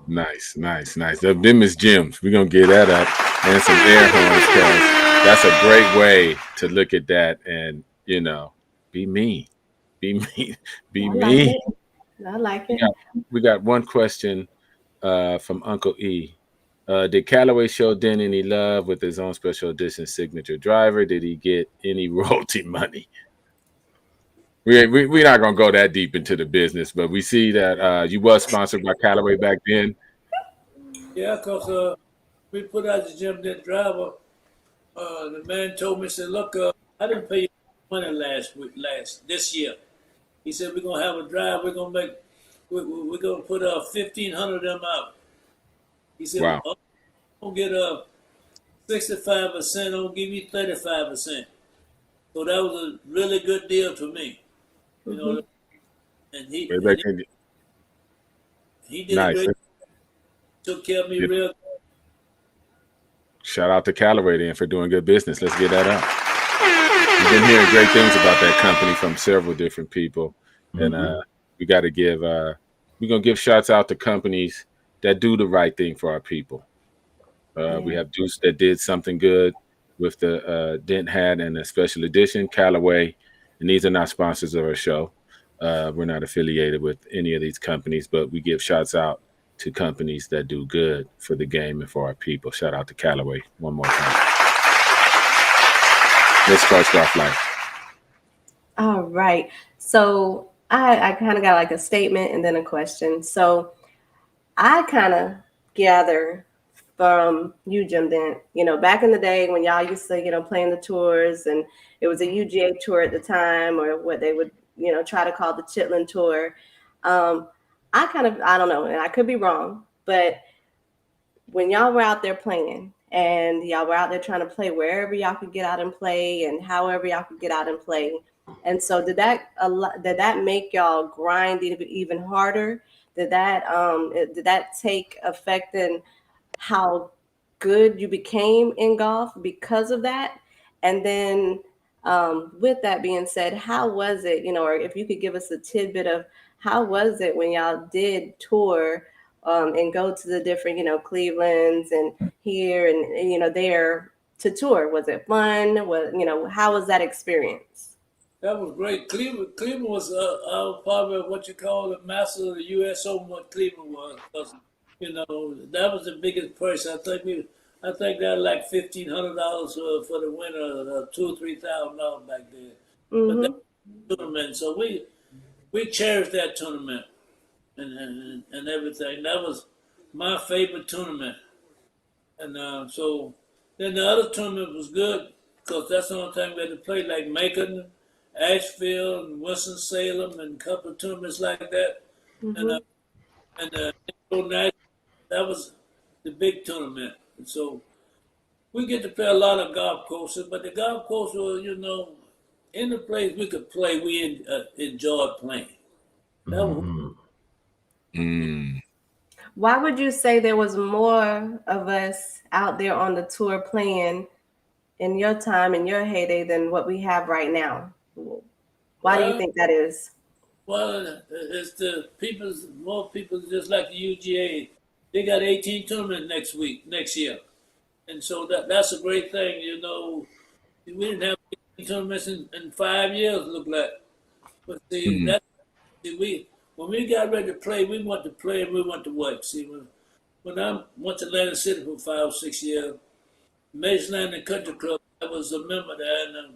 Nice. Them is gems. We're gonna get that up and some air horns, because that's a great way to look at that and be mean. Be mean. I like it. We got one question from Uncle E. Did Callaway show Dent any love with his own special edition signature driver? Did he get any royalty money? We're not gonna go that deep into the business, but we see that you was sponsored by Callaway back then. Yeah, because we put out the Jim Dent driver. The man told me, said, "Look, I didn't pay you money this year." He said, "We're gonna have a drive. We're gonna put 1,500 of them out." He said, Wow. "I'm gonna get 65%. I'm gonna give you 35%." So that was a really good deal to me. And he did nice. a great, took care of me real good. Shout out to Callaway then for doing good business. Let's get that up. We've been hearing great things about that company from several different people, and we got to give. We're gonna give shouts out to companies that do the right thing for our people. We have Deuce that did something good with the Dent hat and the special edition, Callaway. And these are not sponsors of our show. We're not affiliated with any of these companies, but we give shouts out to companies that do good for the game and for our people. Shout out to Callaway one more time. Let's start off life. All right. So I kind of got like a statement and then a question. So I kind of gather from you, Jim Dent, back in the day when y'all used to, play in the tours, and it was a UGA tour at the time, or what they would, try to call the Chitlin Tour. I don't know, and I could be wrong, but when y'all were out there playing and y'all were out there trying to play wherever y'all could get out and play and however y'all could get out and play. And so did that make y'all grind even harder? Did that take effect in how good you became in golf because of that? And then with that being said, how was it, or if you could give us a tidbit of how was it when y'all did tour and go to the different, Clevelands and here and there to tour? Was it fun? How was that experience? That was great. Cleveland was probably what you call the master of the U.S. Open. What Cleveland was, because that was the biggest price. I think that like $1,500 for the winner, $2,000 or $3,000 back then. But that tournament, so we cherished that tournament and everything. That was my favorite tournament. And so then the other tournament was good because that's the only time we had to play, like Macon, Asheville, and Winston-Salem, and a couple of tournaments like that. And that was the big tournament. And so we get to play a lot of golf courses, but the golf course was, in the place we could play, we enjoyed playing. That was Why would you say there was more of us out there on the tour playing in your time, in your heyday, than what we have right now? Why do you think that is? Well, it's more people just like the UGA. They got 18 tournaments next year. And so that's a great thing, We didn't have 18 tournaments in 5 years, look like. But see, when we got ready to play, we want to play and we want to work. See, when I went to Atlantic City for 5 or 6 years, Augusta Country Club, I was a member there, and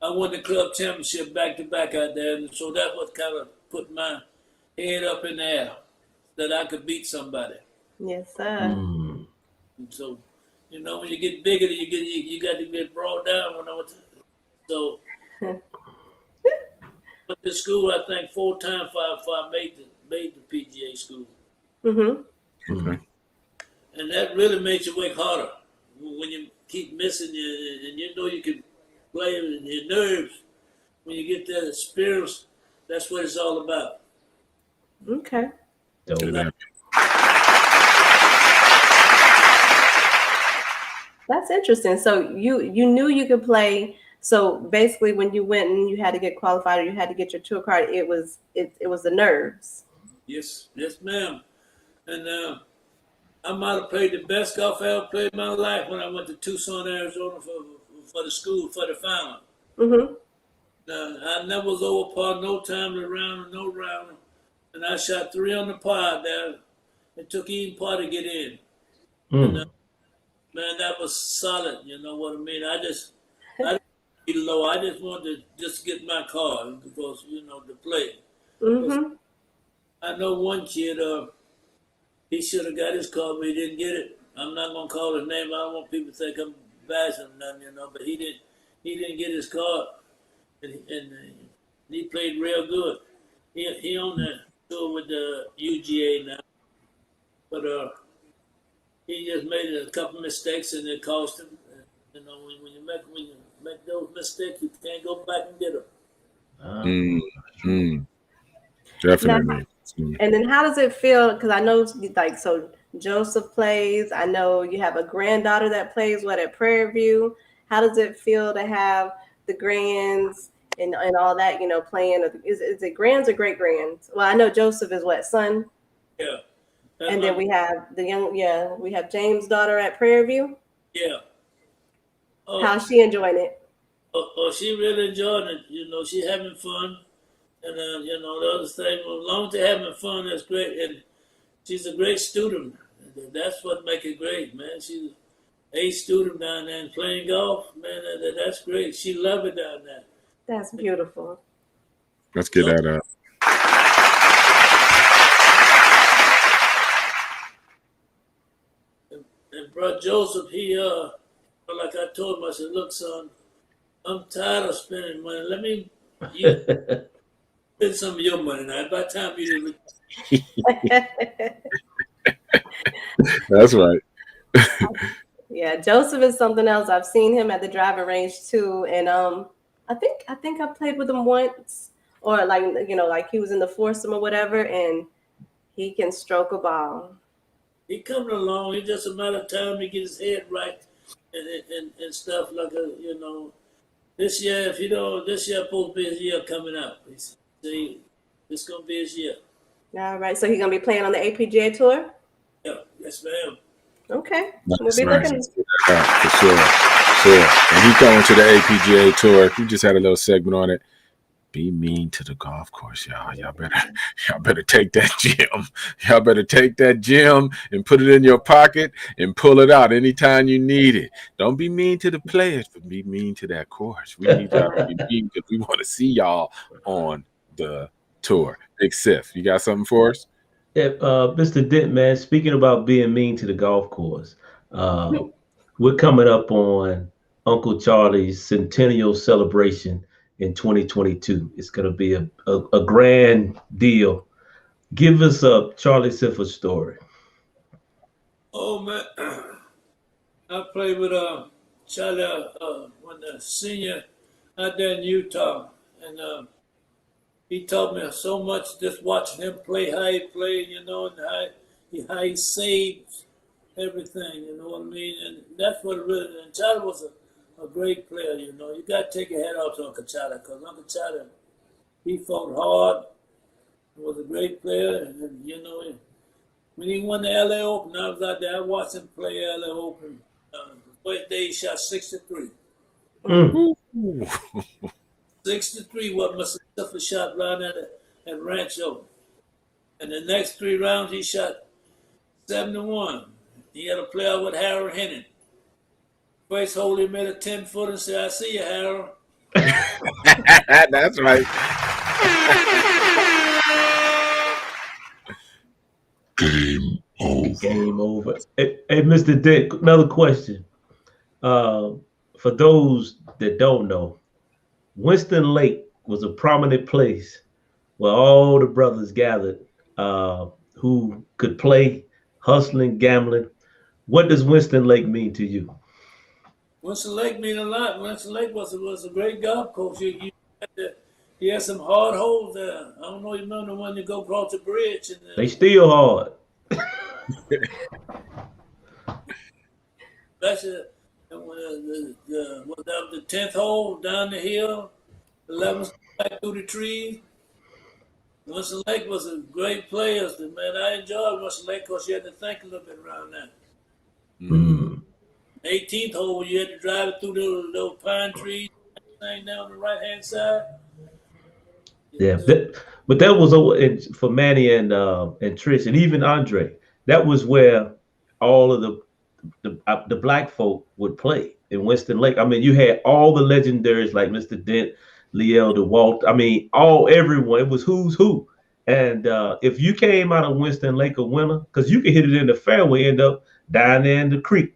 I won the club championship back to back out there, and so that was kind of put my head up in the air that I could beat somebody. Yes, sir. And so, you know, when you get bigger, you got to get brought down. When I went so went to school, I think 4 times before I made the PGA school. Mm-hmm. And that really makes you work harder when you keep missing and you know you can play in your nerves. When you get that experience, that's what it's all about. Okay. That's interesting. So you knew you could play. So basically, when you went and you had to get qualified or you had to get your tour card, it was the nerves. Yes, ma'am. And I might have played the best golf I ever played in my life when I went to Tucson, Arizona for the school for the final. Mm-hmm. I never was over par, no time to round, no round, and I shot 3 on the par there. It took even par to get in. And, man, that was solid. You know what I mean? I didn't be low. I just wanted to just get my card because to play. Mm-hmm. I know one kid. He should have got his card, but he didn't get it. I'm not gonna call his name. I don't want people to think I'm bashing him, nothing, But he didn't get his card, and he played real good. He on the tour with the UGA now, but he just made a couple mistakes and it cost him. When you make those mistakes, you can't go back and get them. Definitely. Now, and then how does it feel? Because I know, like, so Joseph plays. I know you have a granddaughter that plays at Prairie View. How does it feel to have the grands and all that, playing? Is it grands or great grands? Well, I know Joseph is son? Yeah. And then we have we have James' daughter at Prairie View. Yeah. How's she enjoying it? She really enjoying it. She having fun. And the other thing, as long as they're having fun, that's great. And she's a great student. That's what makes it great, man. She's an A student down there and playing golf, man. That's great. She loves it down there. That's beautiful. Let's get that up. And Brother Joseph, he like I told him, I said, look, son, I'm tired of spending money. Let me spend some of your money now. By the time you That's right. Yeah, Joseph is something else. I've seen him at the driving range too, and I think I played with him once, or like he was in the foursome or whatever, and he can stroke a ball. He coming along. It's just a matter of time to get his head right and stuff like This year, this year supposed to be his year coming up. See, it's gonna be his year. All right, so he's gonna be playing on the APGA tour. Yeah, yes, ma'am. Okay, That's we'll be nice. looking For sure. And he's going to the APGA tour. We just had a little segment on it. Be mean to the golf course, y'all. Y'all better take that gym. Y'all better take that gym and put it in your pocket and pull it out anytime you need it. Don't be mean to the players, but be mean to that course. We need y'all to be mean because we want to see y'all on the tour. Big Sif, you got something for us? Yeah, Mr. Dent, man, speaking about being mean to the golf course, we're coming up on Uncle Charlie's centennial celebration in 2022. It's going to be a grand deal. Give us a Charlie Siffer story. Oh, man. I played with Charlie when the senior out there in Utah. And he taught me so much just watching him play, how he played, and how he saves everything, you know what I mean? And that's what really, and Charlie was a great player, You got to take your hat off to Uncle Charlie because Uncle Charlie, he fought hard, was a great player, and when he won the LA Open, I was out there, I watched him play LA Open. The first day he shot 63. 63 what Mr. Clifford shot around at Rancho. And the next 3 rounds he shot 71. He had a playoff with Harold Henning. First hole he made a 10-footer and said, "I see you, Harold." That's right. Game over. Game over. Hey, Mr. Dent, another question. For those that don't know, Winston Lake was a prominent place where all the brothers gathered who could play, hustling, gambling. What does Winston Lake mean to you? Winston Lake mean a lot. Winston Lake was a great golf coach. He had some hard holes there. I don't know if you remember the one you go across the bridge. And They still hard. especially the 10th hole down the hill, 11th back through the trees. Winston Lake was a great player. Man, I enjoyed Winston Lake because you had to think a little bit around that. Mm. 18th hole, you had to drive it through those pine trees, thing down the right hand side. Yeah, but that was for Manny and Trish and even Andre. That was where all of the black folk would play in Winston Lake. I mean, you had all the legendaries like Mr. Dent, Liel, DeWalt. I mean, everyone. It was who's who. And if you came out of Winston Lake a winner, because you could hit it in the fairway, end up down there in the creek.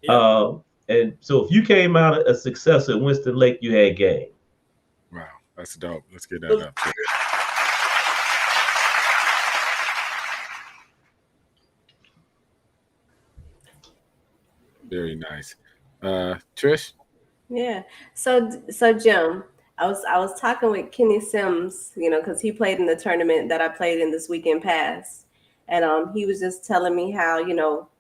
Yeah. And so if you came out a success at Winston Lake, you had game. Wow, that's dope. Let's get that up. Very nice. Trish? Yeah. So Jim, I was talking with Kenny Sims, because he played in the tournament that I played in this weekend past. And he was just telling me how,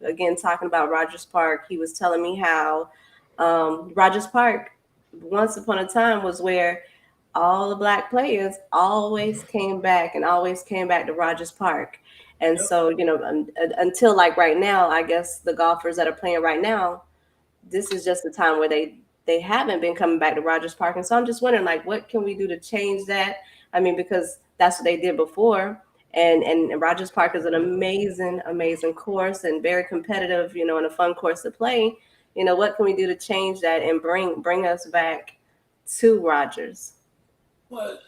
again, talking about Rogers Park, he was telling me how Rogers Park, once upon a time, was where all the black players always came back to Rogers Park. And so, until like right now, I guess the golfers that are playing right now, this is just the time where they haven't been coming back to Rogers Park. And so I'm just wondering, like, what can we do to change that? I mean, because that's what they did before. And Rogers Park is an amazing, amazing course and very competitive, and a fun course to play. What can we do to change that and bring us back to Rogers? Well,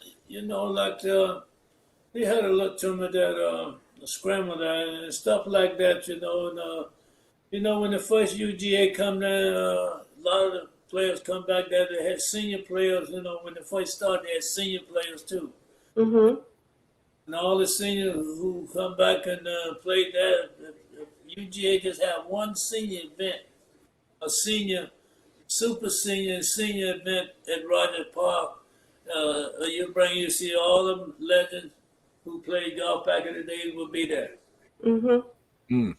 like they had a look to me that scramble there and stuff like that, and when the first UGA come down, a lot of the players come back there. They had senior players, when they first started, they had senior players too. Mm-hmm. And all the seniors who come back and played there, UGA just had one senior event, a senior, super senior, and senior event at Rogers Park. You see all them legends who played golf back in the days will be there. Mm-hmm.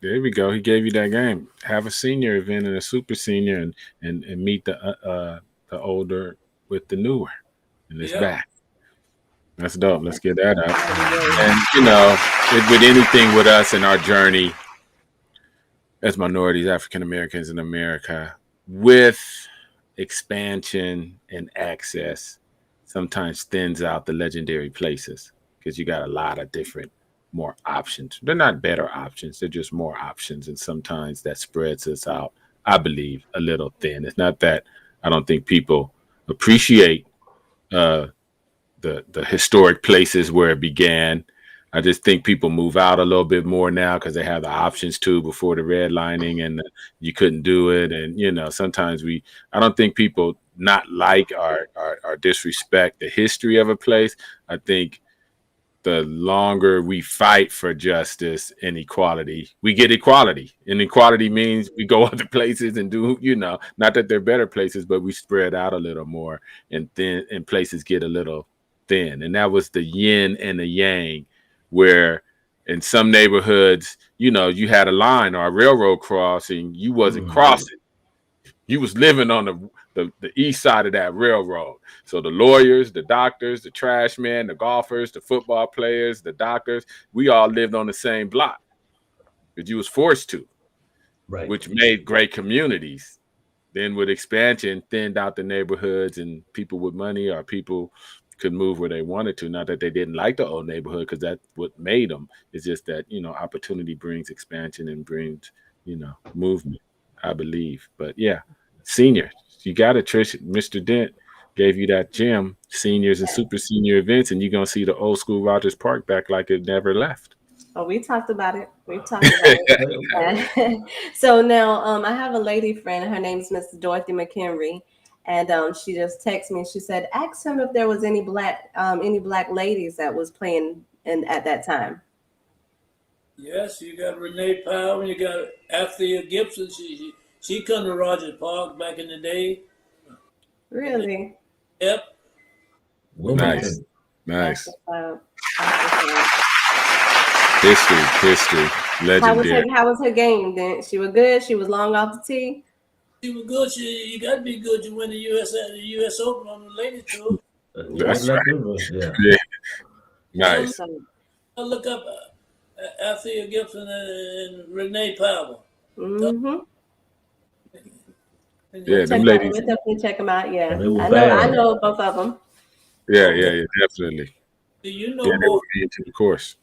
There we go. He gave you that game. Have a senior event and a super senior and meet the older with the newer. And it's back. That's dope. Let's get that up. And, with anything with us in our journey as minorities, African Americans in America, with expansion and access, sometimes thins out the legendary places because you got a lot of different, more options. They're not better options. They're just more options. And sometimes that spreads us out, I believe, a little thin. It's not that I don't think people appreciate the historic places where it began. I just think people move out a little bit more now because they have the options to before the redlining and you couldn't do it. And, sometimes I don't think people not like or disrespect the history of a place. I think the longer we fight for justice and equality, we get equality. And equality means we go other places and do, not that they're better places, but we spread out a little more and places get a little thin. And that was the yin and the yang, where in some neighborhoods, you had a line or a railroad crossing, you wasn't crossing. You was living on the east side of that railroad. So the lawyers, the doctors, the trash men, the golfers, the football players, the doctors, we all lived on the same block because you was forced to, right? Which made great communities. Then with expansion, thinned out the neighborhoods, and people with money or people could move where they wanted to. Not that they didn't like the old neighborhood, because that's what made them. It's just that, opportunity brings expansion and brings, movement, I believe. But yeah, senior, you got it, Trish. Mr. Dent gave you that gym, seniors and super senior events, and you're going to see the old school Rogers Park back like it never left. Oh, we talked about it. We've talked about it. So now I have a lady friend. Her name's Miss Dorothy McHenry. And she just texted me. She said, ask him if there was any black ladies that was playing at that time. Yes, you got Renee Powell, and you got Althea Gibson. She come to Rogers Park back in the day. Really? Yep. Nice. History. Legendary. How was her game then? She was good? She was long off the tee? She was good. You got to be good to win the U.S. Open on the ladies tour. That's right. Yeah. Nice. I'll look up Althea Gibson and Renee Powell. Mm-hmm. Yeah, them ladies. We'll definitely check them out. Yeah, I know both of them. Yeah, definitely. Do you know they will be into the course.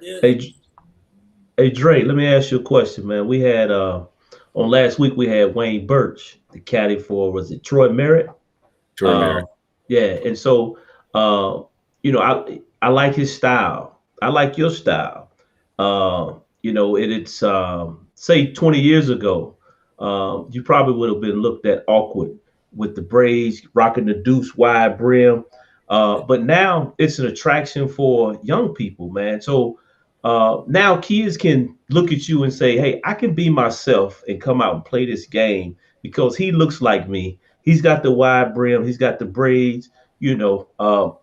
Yeah. Hey, Dre, let me ask you a question, man. We had on last week we had Wayne Birch, the caddy for, was it Troy Merritt? Merritt. Yeah, and so I like his style. I like your style. It's say 20 years ago, you probably would have been looked at awkward with the braids, rocking the deuce wide brim. But now it's an attraction for young people, man. So now kids can look at you and say, hey, I can be myself and come out and play this game because he looks like me. He's got the wide brim. He's got the braids.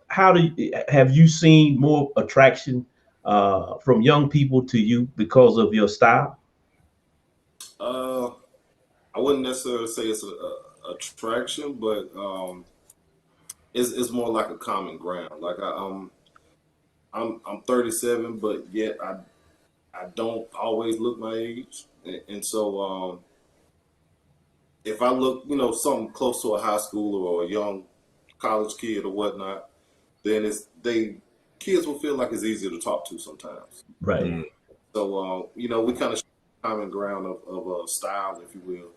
Have you seen more attraction from young people to you because of your style? I wouldn't necessarily say it's a attraction, but it's more like a common ground. Like I'm 37, but yet I don't always look my age, and so if I look, something close to a high schooler or a young college kid or whatnot, then kids will feel like it's easier to talk to sometimes. Right. Mm-hmm. So we kind of common ground of style, if you will,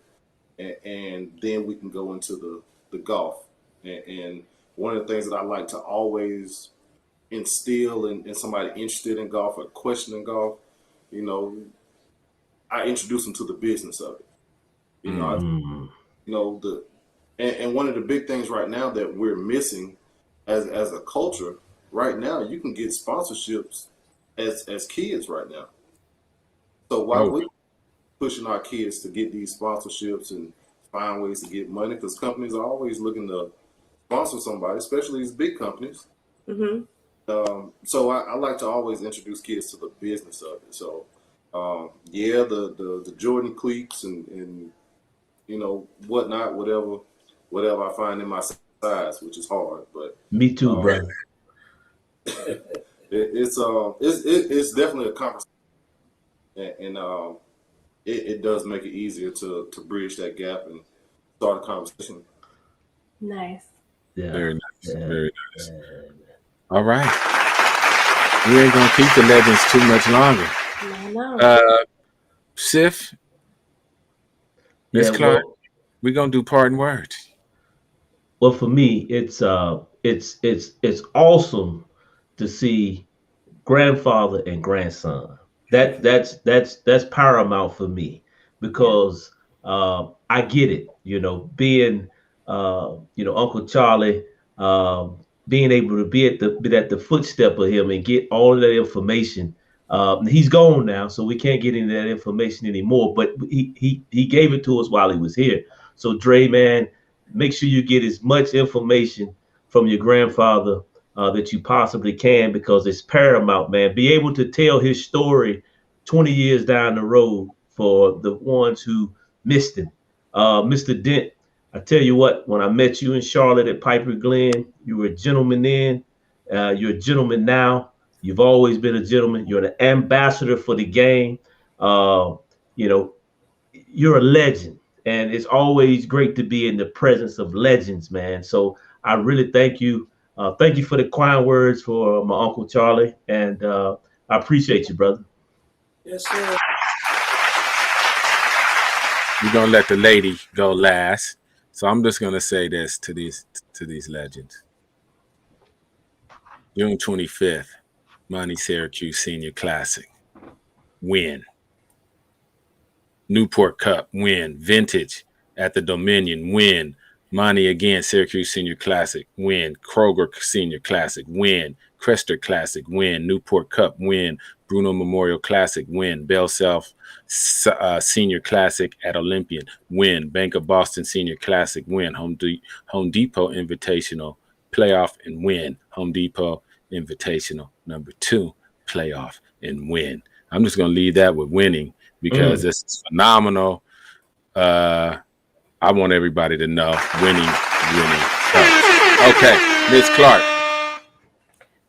and then we can go into the golf. And one of the things that I like to always instill in somebody interested in golf or questioning golf, I introduce them to the business of it. And one of the big things right now that we're missing as a culture right now, you can get sponsorships as kids right now. So why we pushing our kids to get these sponsorships and find ways to get money? Because companies are always looking to sponsor somebody, especially these big companies. Mm-hmm. So I like to always introduce kids to the business of it. So the Jordan cleats and whatnot, whatever I find in my size, which is hard, but me too, brother. It's definitely a conversation, and it does make it easier to bridge that gap and start a conversation. Nice. Yeah. Very nice. Yeah. Very nice. Yeah. All right. We ain't gonna keep the legends too much longer. No. Sif, Miss Clark, we're gonna do parting words. Well, for me, it's awesome to see grandfather and grandson. That's paramount for me because I get it. Being Uncle Charlie, being able to be at the footstep of him and get all of that information. He's gone now, so we can't get into that information anymore. But he gave it to us while he was here. So Dre, man, make sure you get as much information from your grandfather that you possibly can, because it's paramount, man. Be able to tell his story 20 years down the road for the ones who missed him. Mr. Dent, I tell you what, when I met you in Charlotte at Piper Glen, you were a gentleman then. You're a gentleman now. You've always been a gentleman. You're an ambassador for the game. You're a legend. and it's always great to be in the presence of legends, man. So I really thank you. Thank you for the kind words for my Uncle Charlie, and I appreciate you, brother. Yes, sir. We're gonna let the lady go last, so I'm just gonna say this to these legends. June 25th, Monty Syracuse Senior Classic, win. Newport Cup, win. Vintage at the Dominion, win. Monty again, Syracuse Senior Classic, win. Kroger Senior Classic, win. Crester Classic, win. Newport Cup, win. Bruno Memorial Classic, win. Bell South Senior Classic at Olympian, win. Bank of Boston Senior Classic, win. Home Depot Invitational, playoff and win. Home Depot Invitational number 2, playoff and win. I'm just going to leave that with winning because this is phenomenal. I want everybody to know winning helps. Okay, Ms. Clark.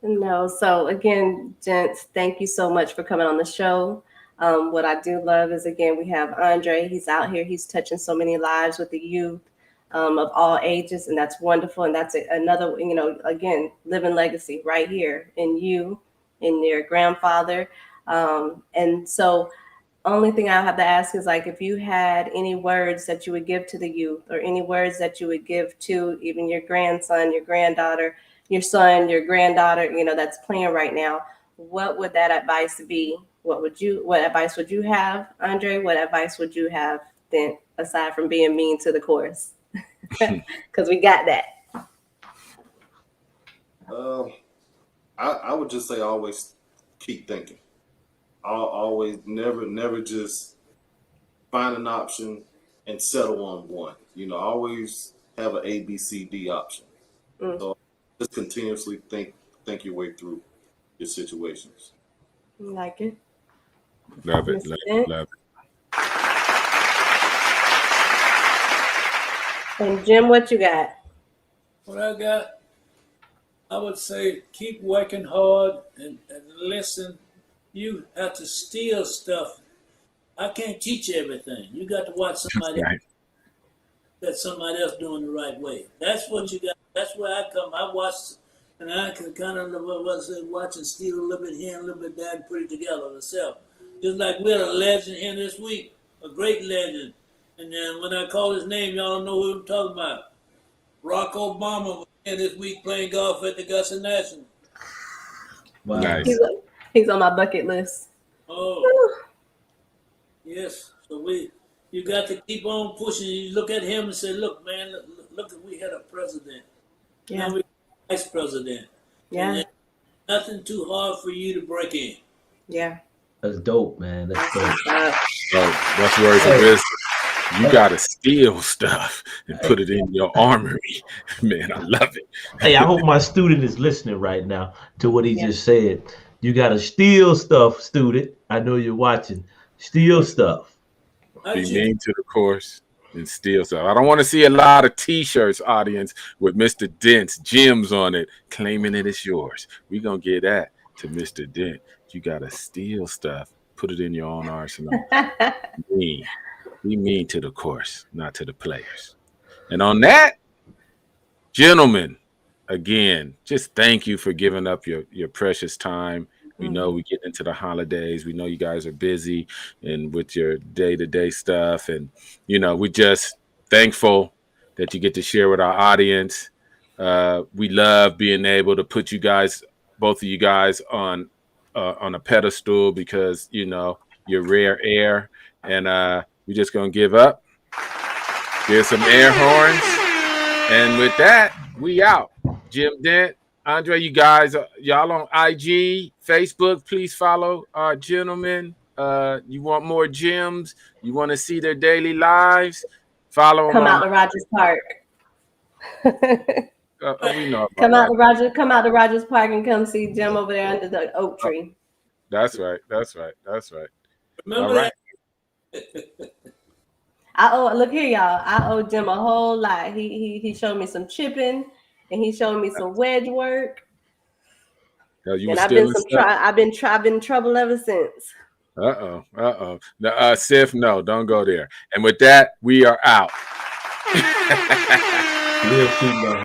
No, so again, gents, thank you so much for coming on the show. What I do love is, again, we have Andre. He's out here. He's touching so many lives with the youth of all ages, and that's wonderful. And that's another, again, living legacy right here in you, in your grandfather. And so only thing I have to ask is, like, if you had any words that you would give to the youth, or any words that you would give to even your grandson, your granddaughter, your son, your granddaughter, that's playing right now, what would that advice be? What advice would you have, Andre? What advice would you have then, aside from being mean to the course? Because we got that. I would just say always keep thinking. I'll always never just find an option and settle on one. Always have an A, B, C, D option. So just continuously think your way through your situations. Like it. Love it. Love it. And Jim, what you got? What I got, I would say keep working hard and listen. You have to steal stuff. I can't teach you everything. You got to watch somebody else doing the right way. That's what you got. That's where I come. I watch, and I can kind of watch and steal a little bit here and a little bit there and put it together myself. Just like we had a legend here this week, a great legend. And then when I call his name, y'all don't know who I'm talking about. Barack Obama was here this week playing golf at the Augusta National. Wow. Nice. He's on my bucket list. Oh, yes. So you got to keep on pushing. You look at him and say, "Look, man, look, we had a president. Yeah. Now we have a vice president. Yeah. And nothing too hard for you to break in." Yeah. That's dope, man. That's dope. That's words of wisdom. You gotta steal stuff and put it in your armory. Man, I love it. Hey, I hope my student is listening right now to what he just said. You gotta steal stuff, student. I know you're watching. Steal stuff. Be mean to the course and steal stuff. I don't want to see a lot of T-shirts, audience, with Mr. Dent's gems on it, claiming it is yours. We're gonna get that to Mr. Dent. You gotta steal stuff, put it in your own arsenal. Be mean to the course, not to the players. And on that, gentlemen, again, just thank you for giving up your precious time. We know we get into the holidays. We know you guys are busy and with your day-to-day stuff. And, we're just thankful that you get to share with our audience. We love being able to put you guys, both of you guys, on a pedestal because, you're rare air. And we're just going to give up. Give some air horns. And with that, we out. Jim Dent, Andre, you guys, y'all on IG, Facebook, please follow our gentlemen. You want more gems? You want to see their daily lives? Follow them. Come out to Rogers Park. We know come out to Rogers Park and come see Jim over there under the oak tree. That's right. Remember All right. Look here, y'all. I owe Jim a whole lot. He showed me some chipping and he showed me some wedge work. You and I've been in trouble ever since. No, Sif, no, don't go there. And with that, we are out. Real quick,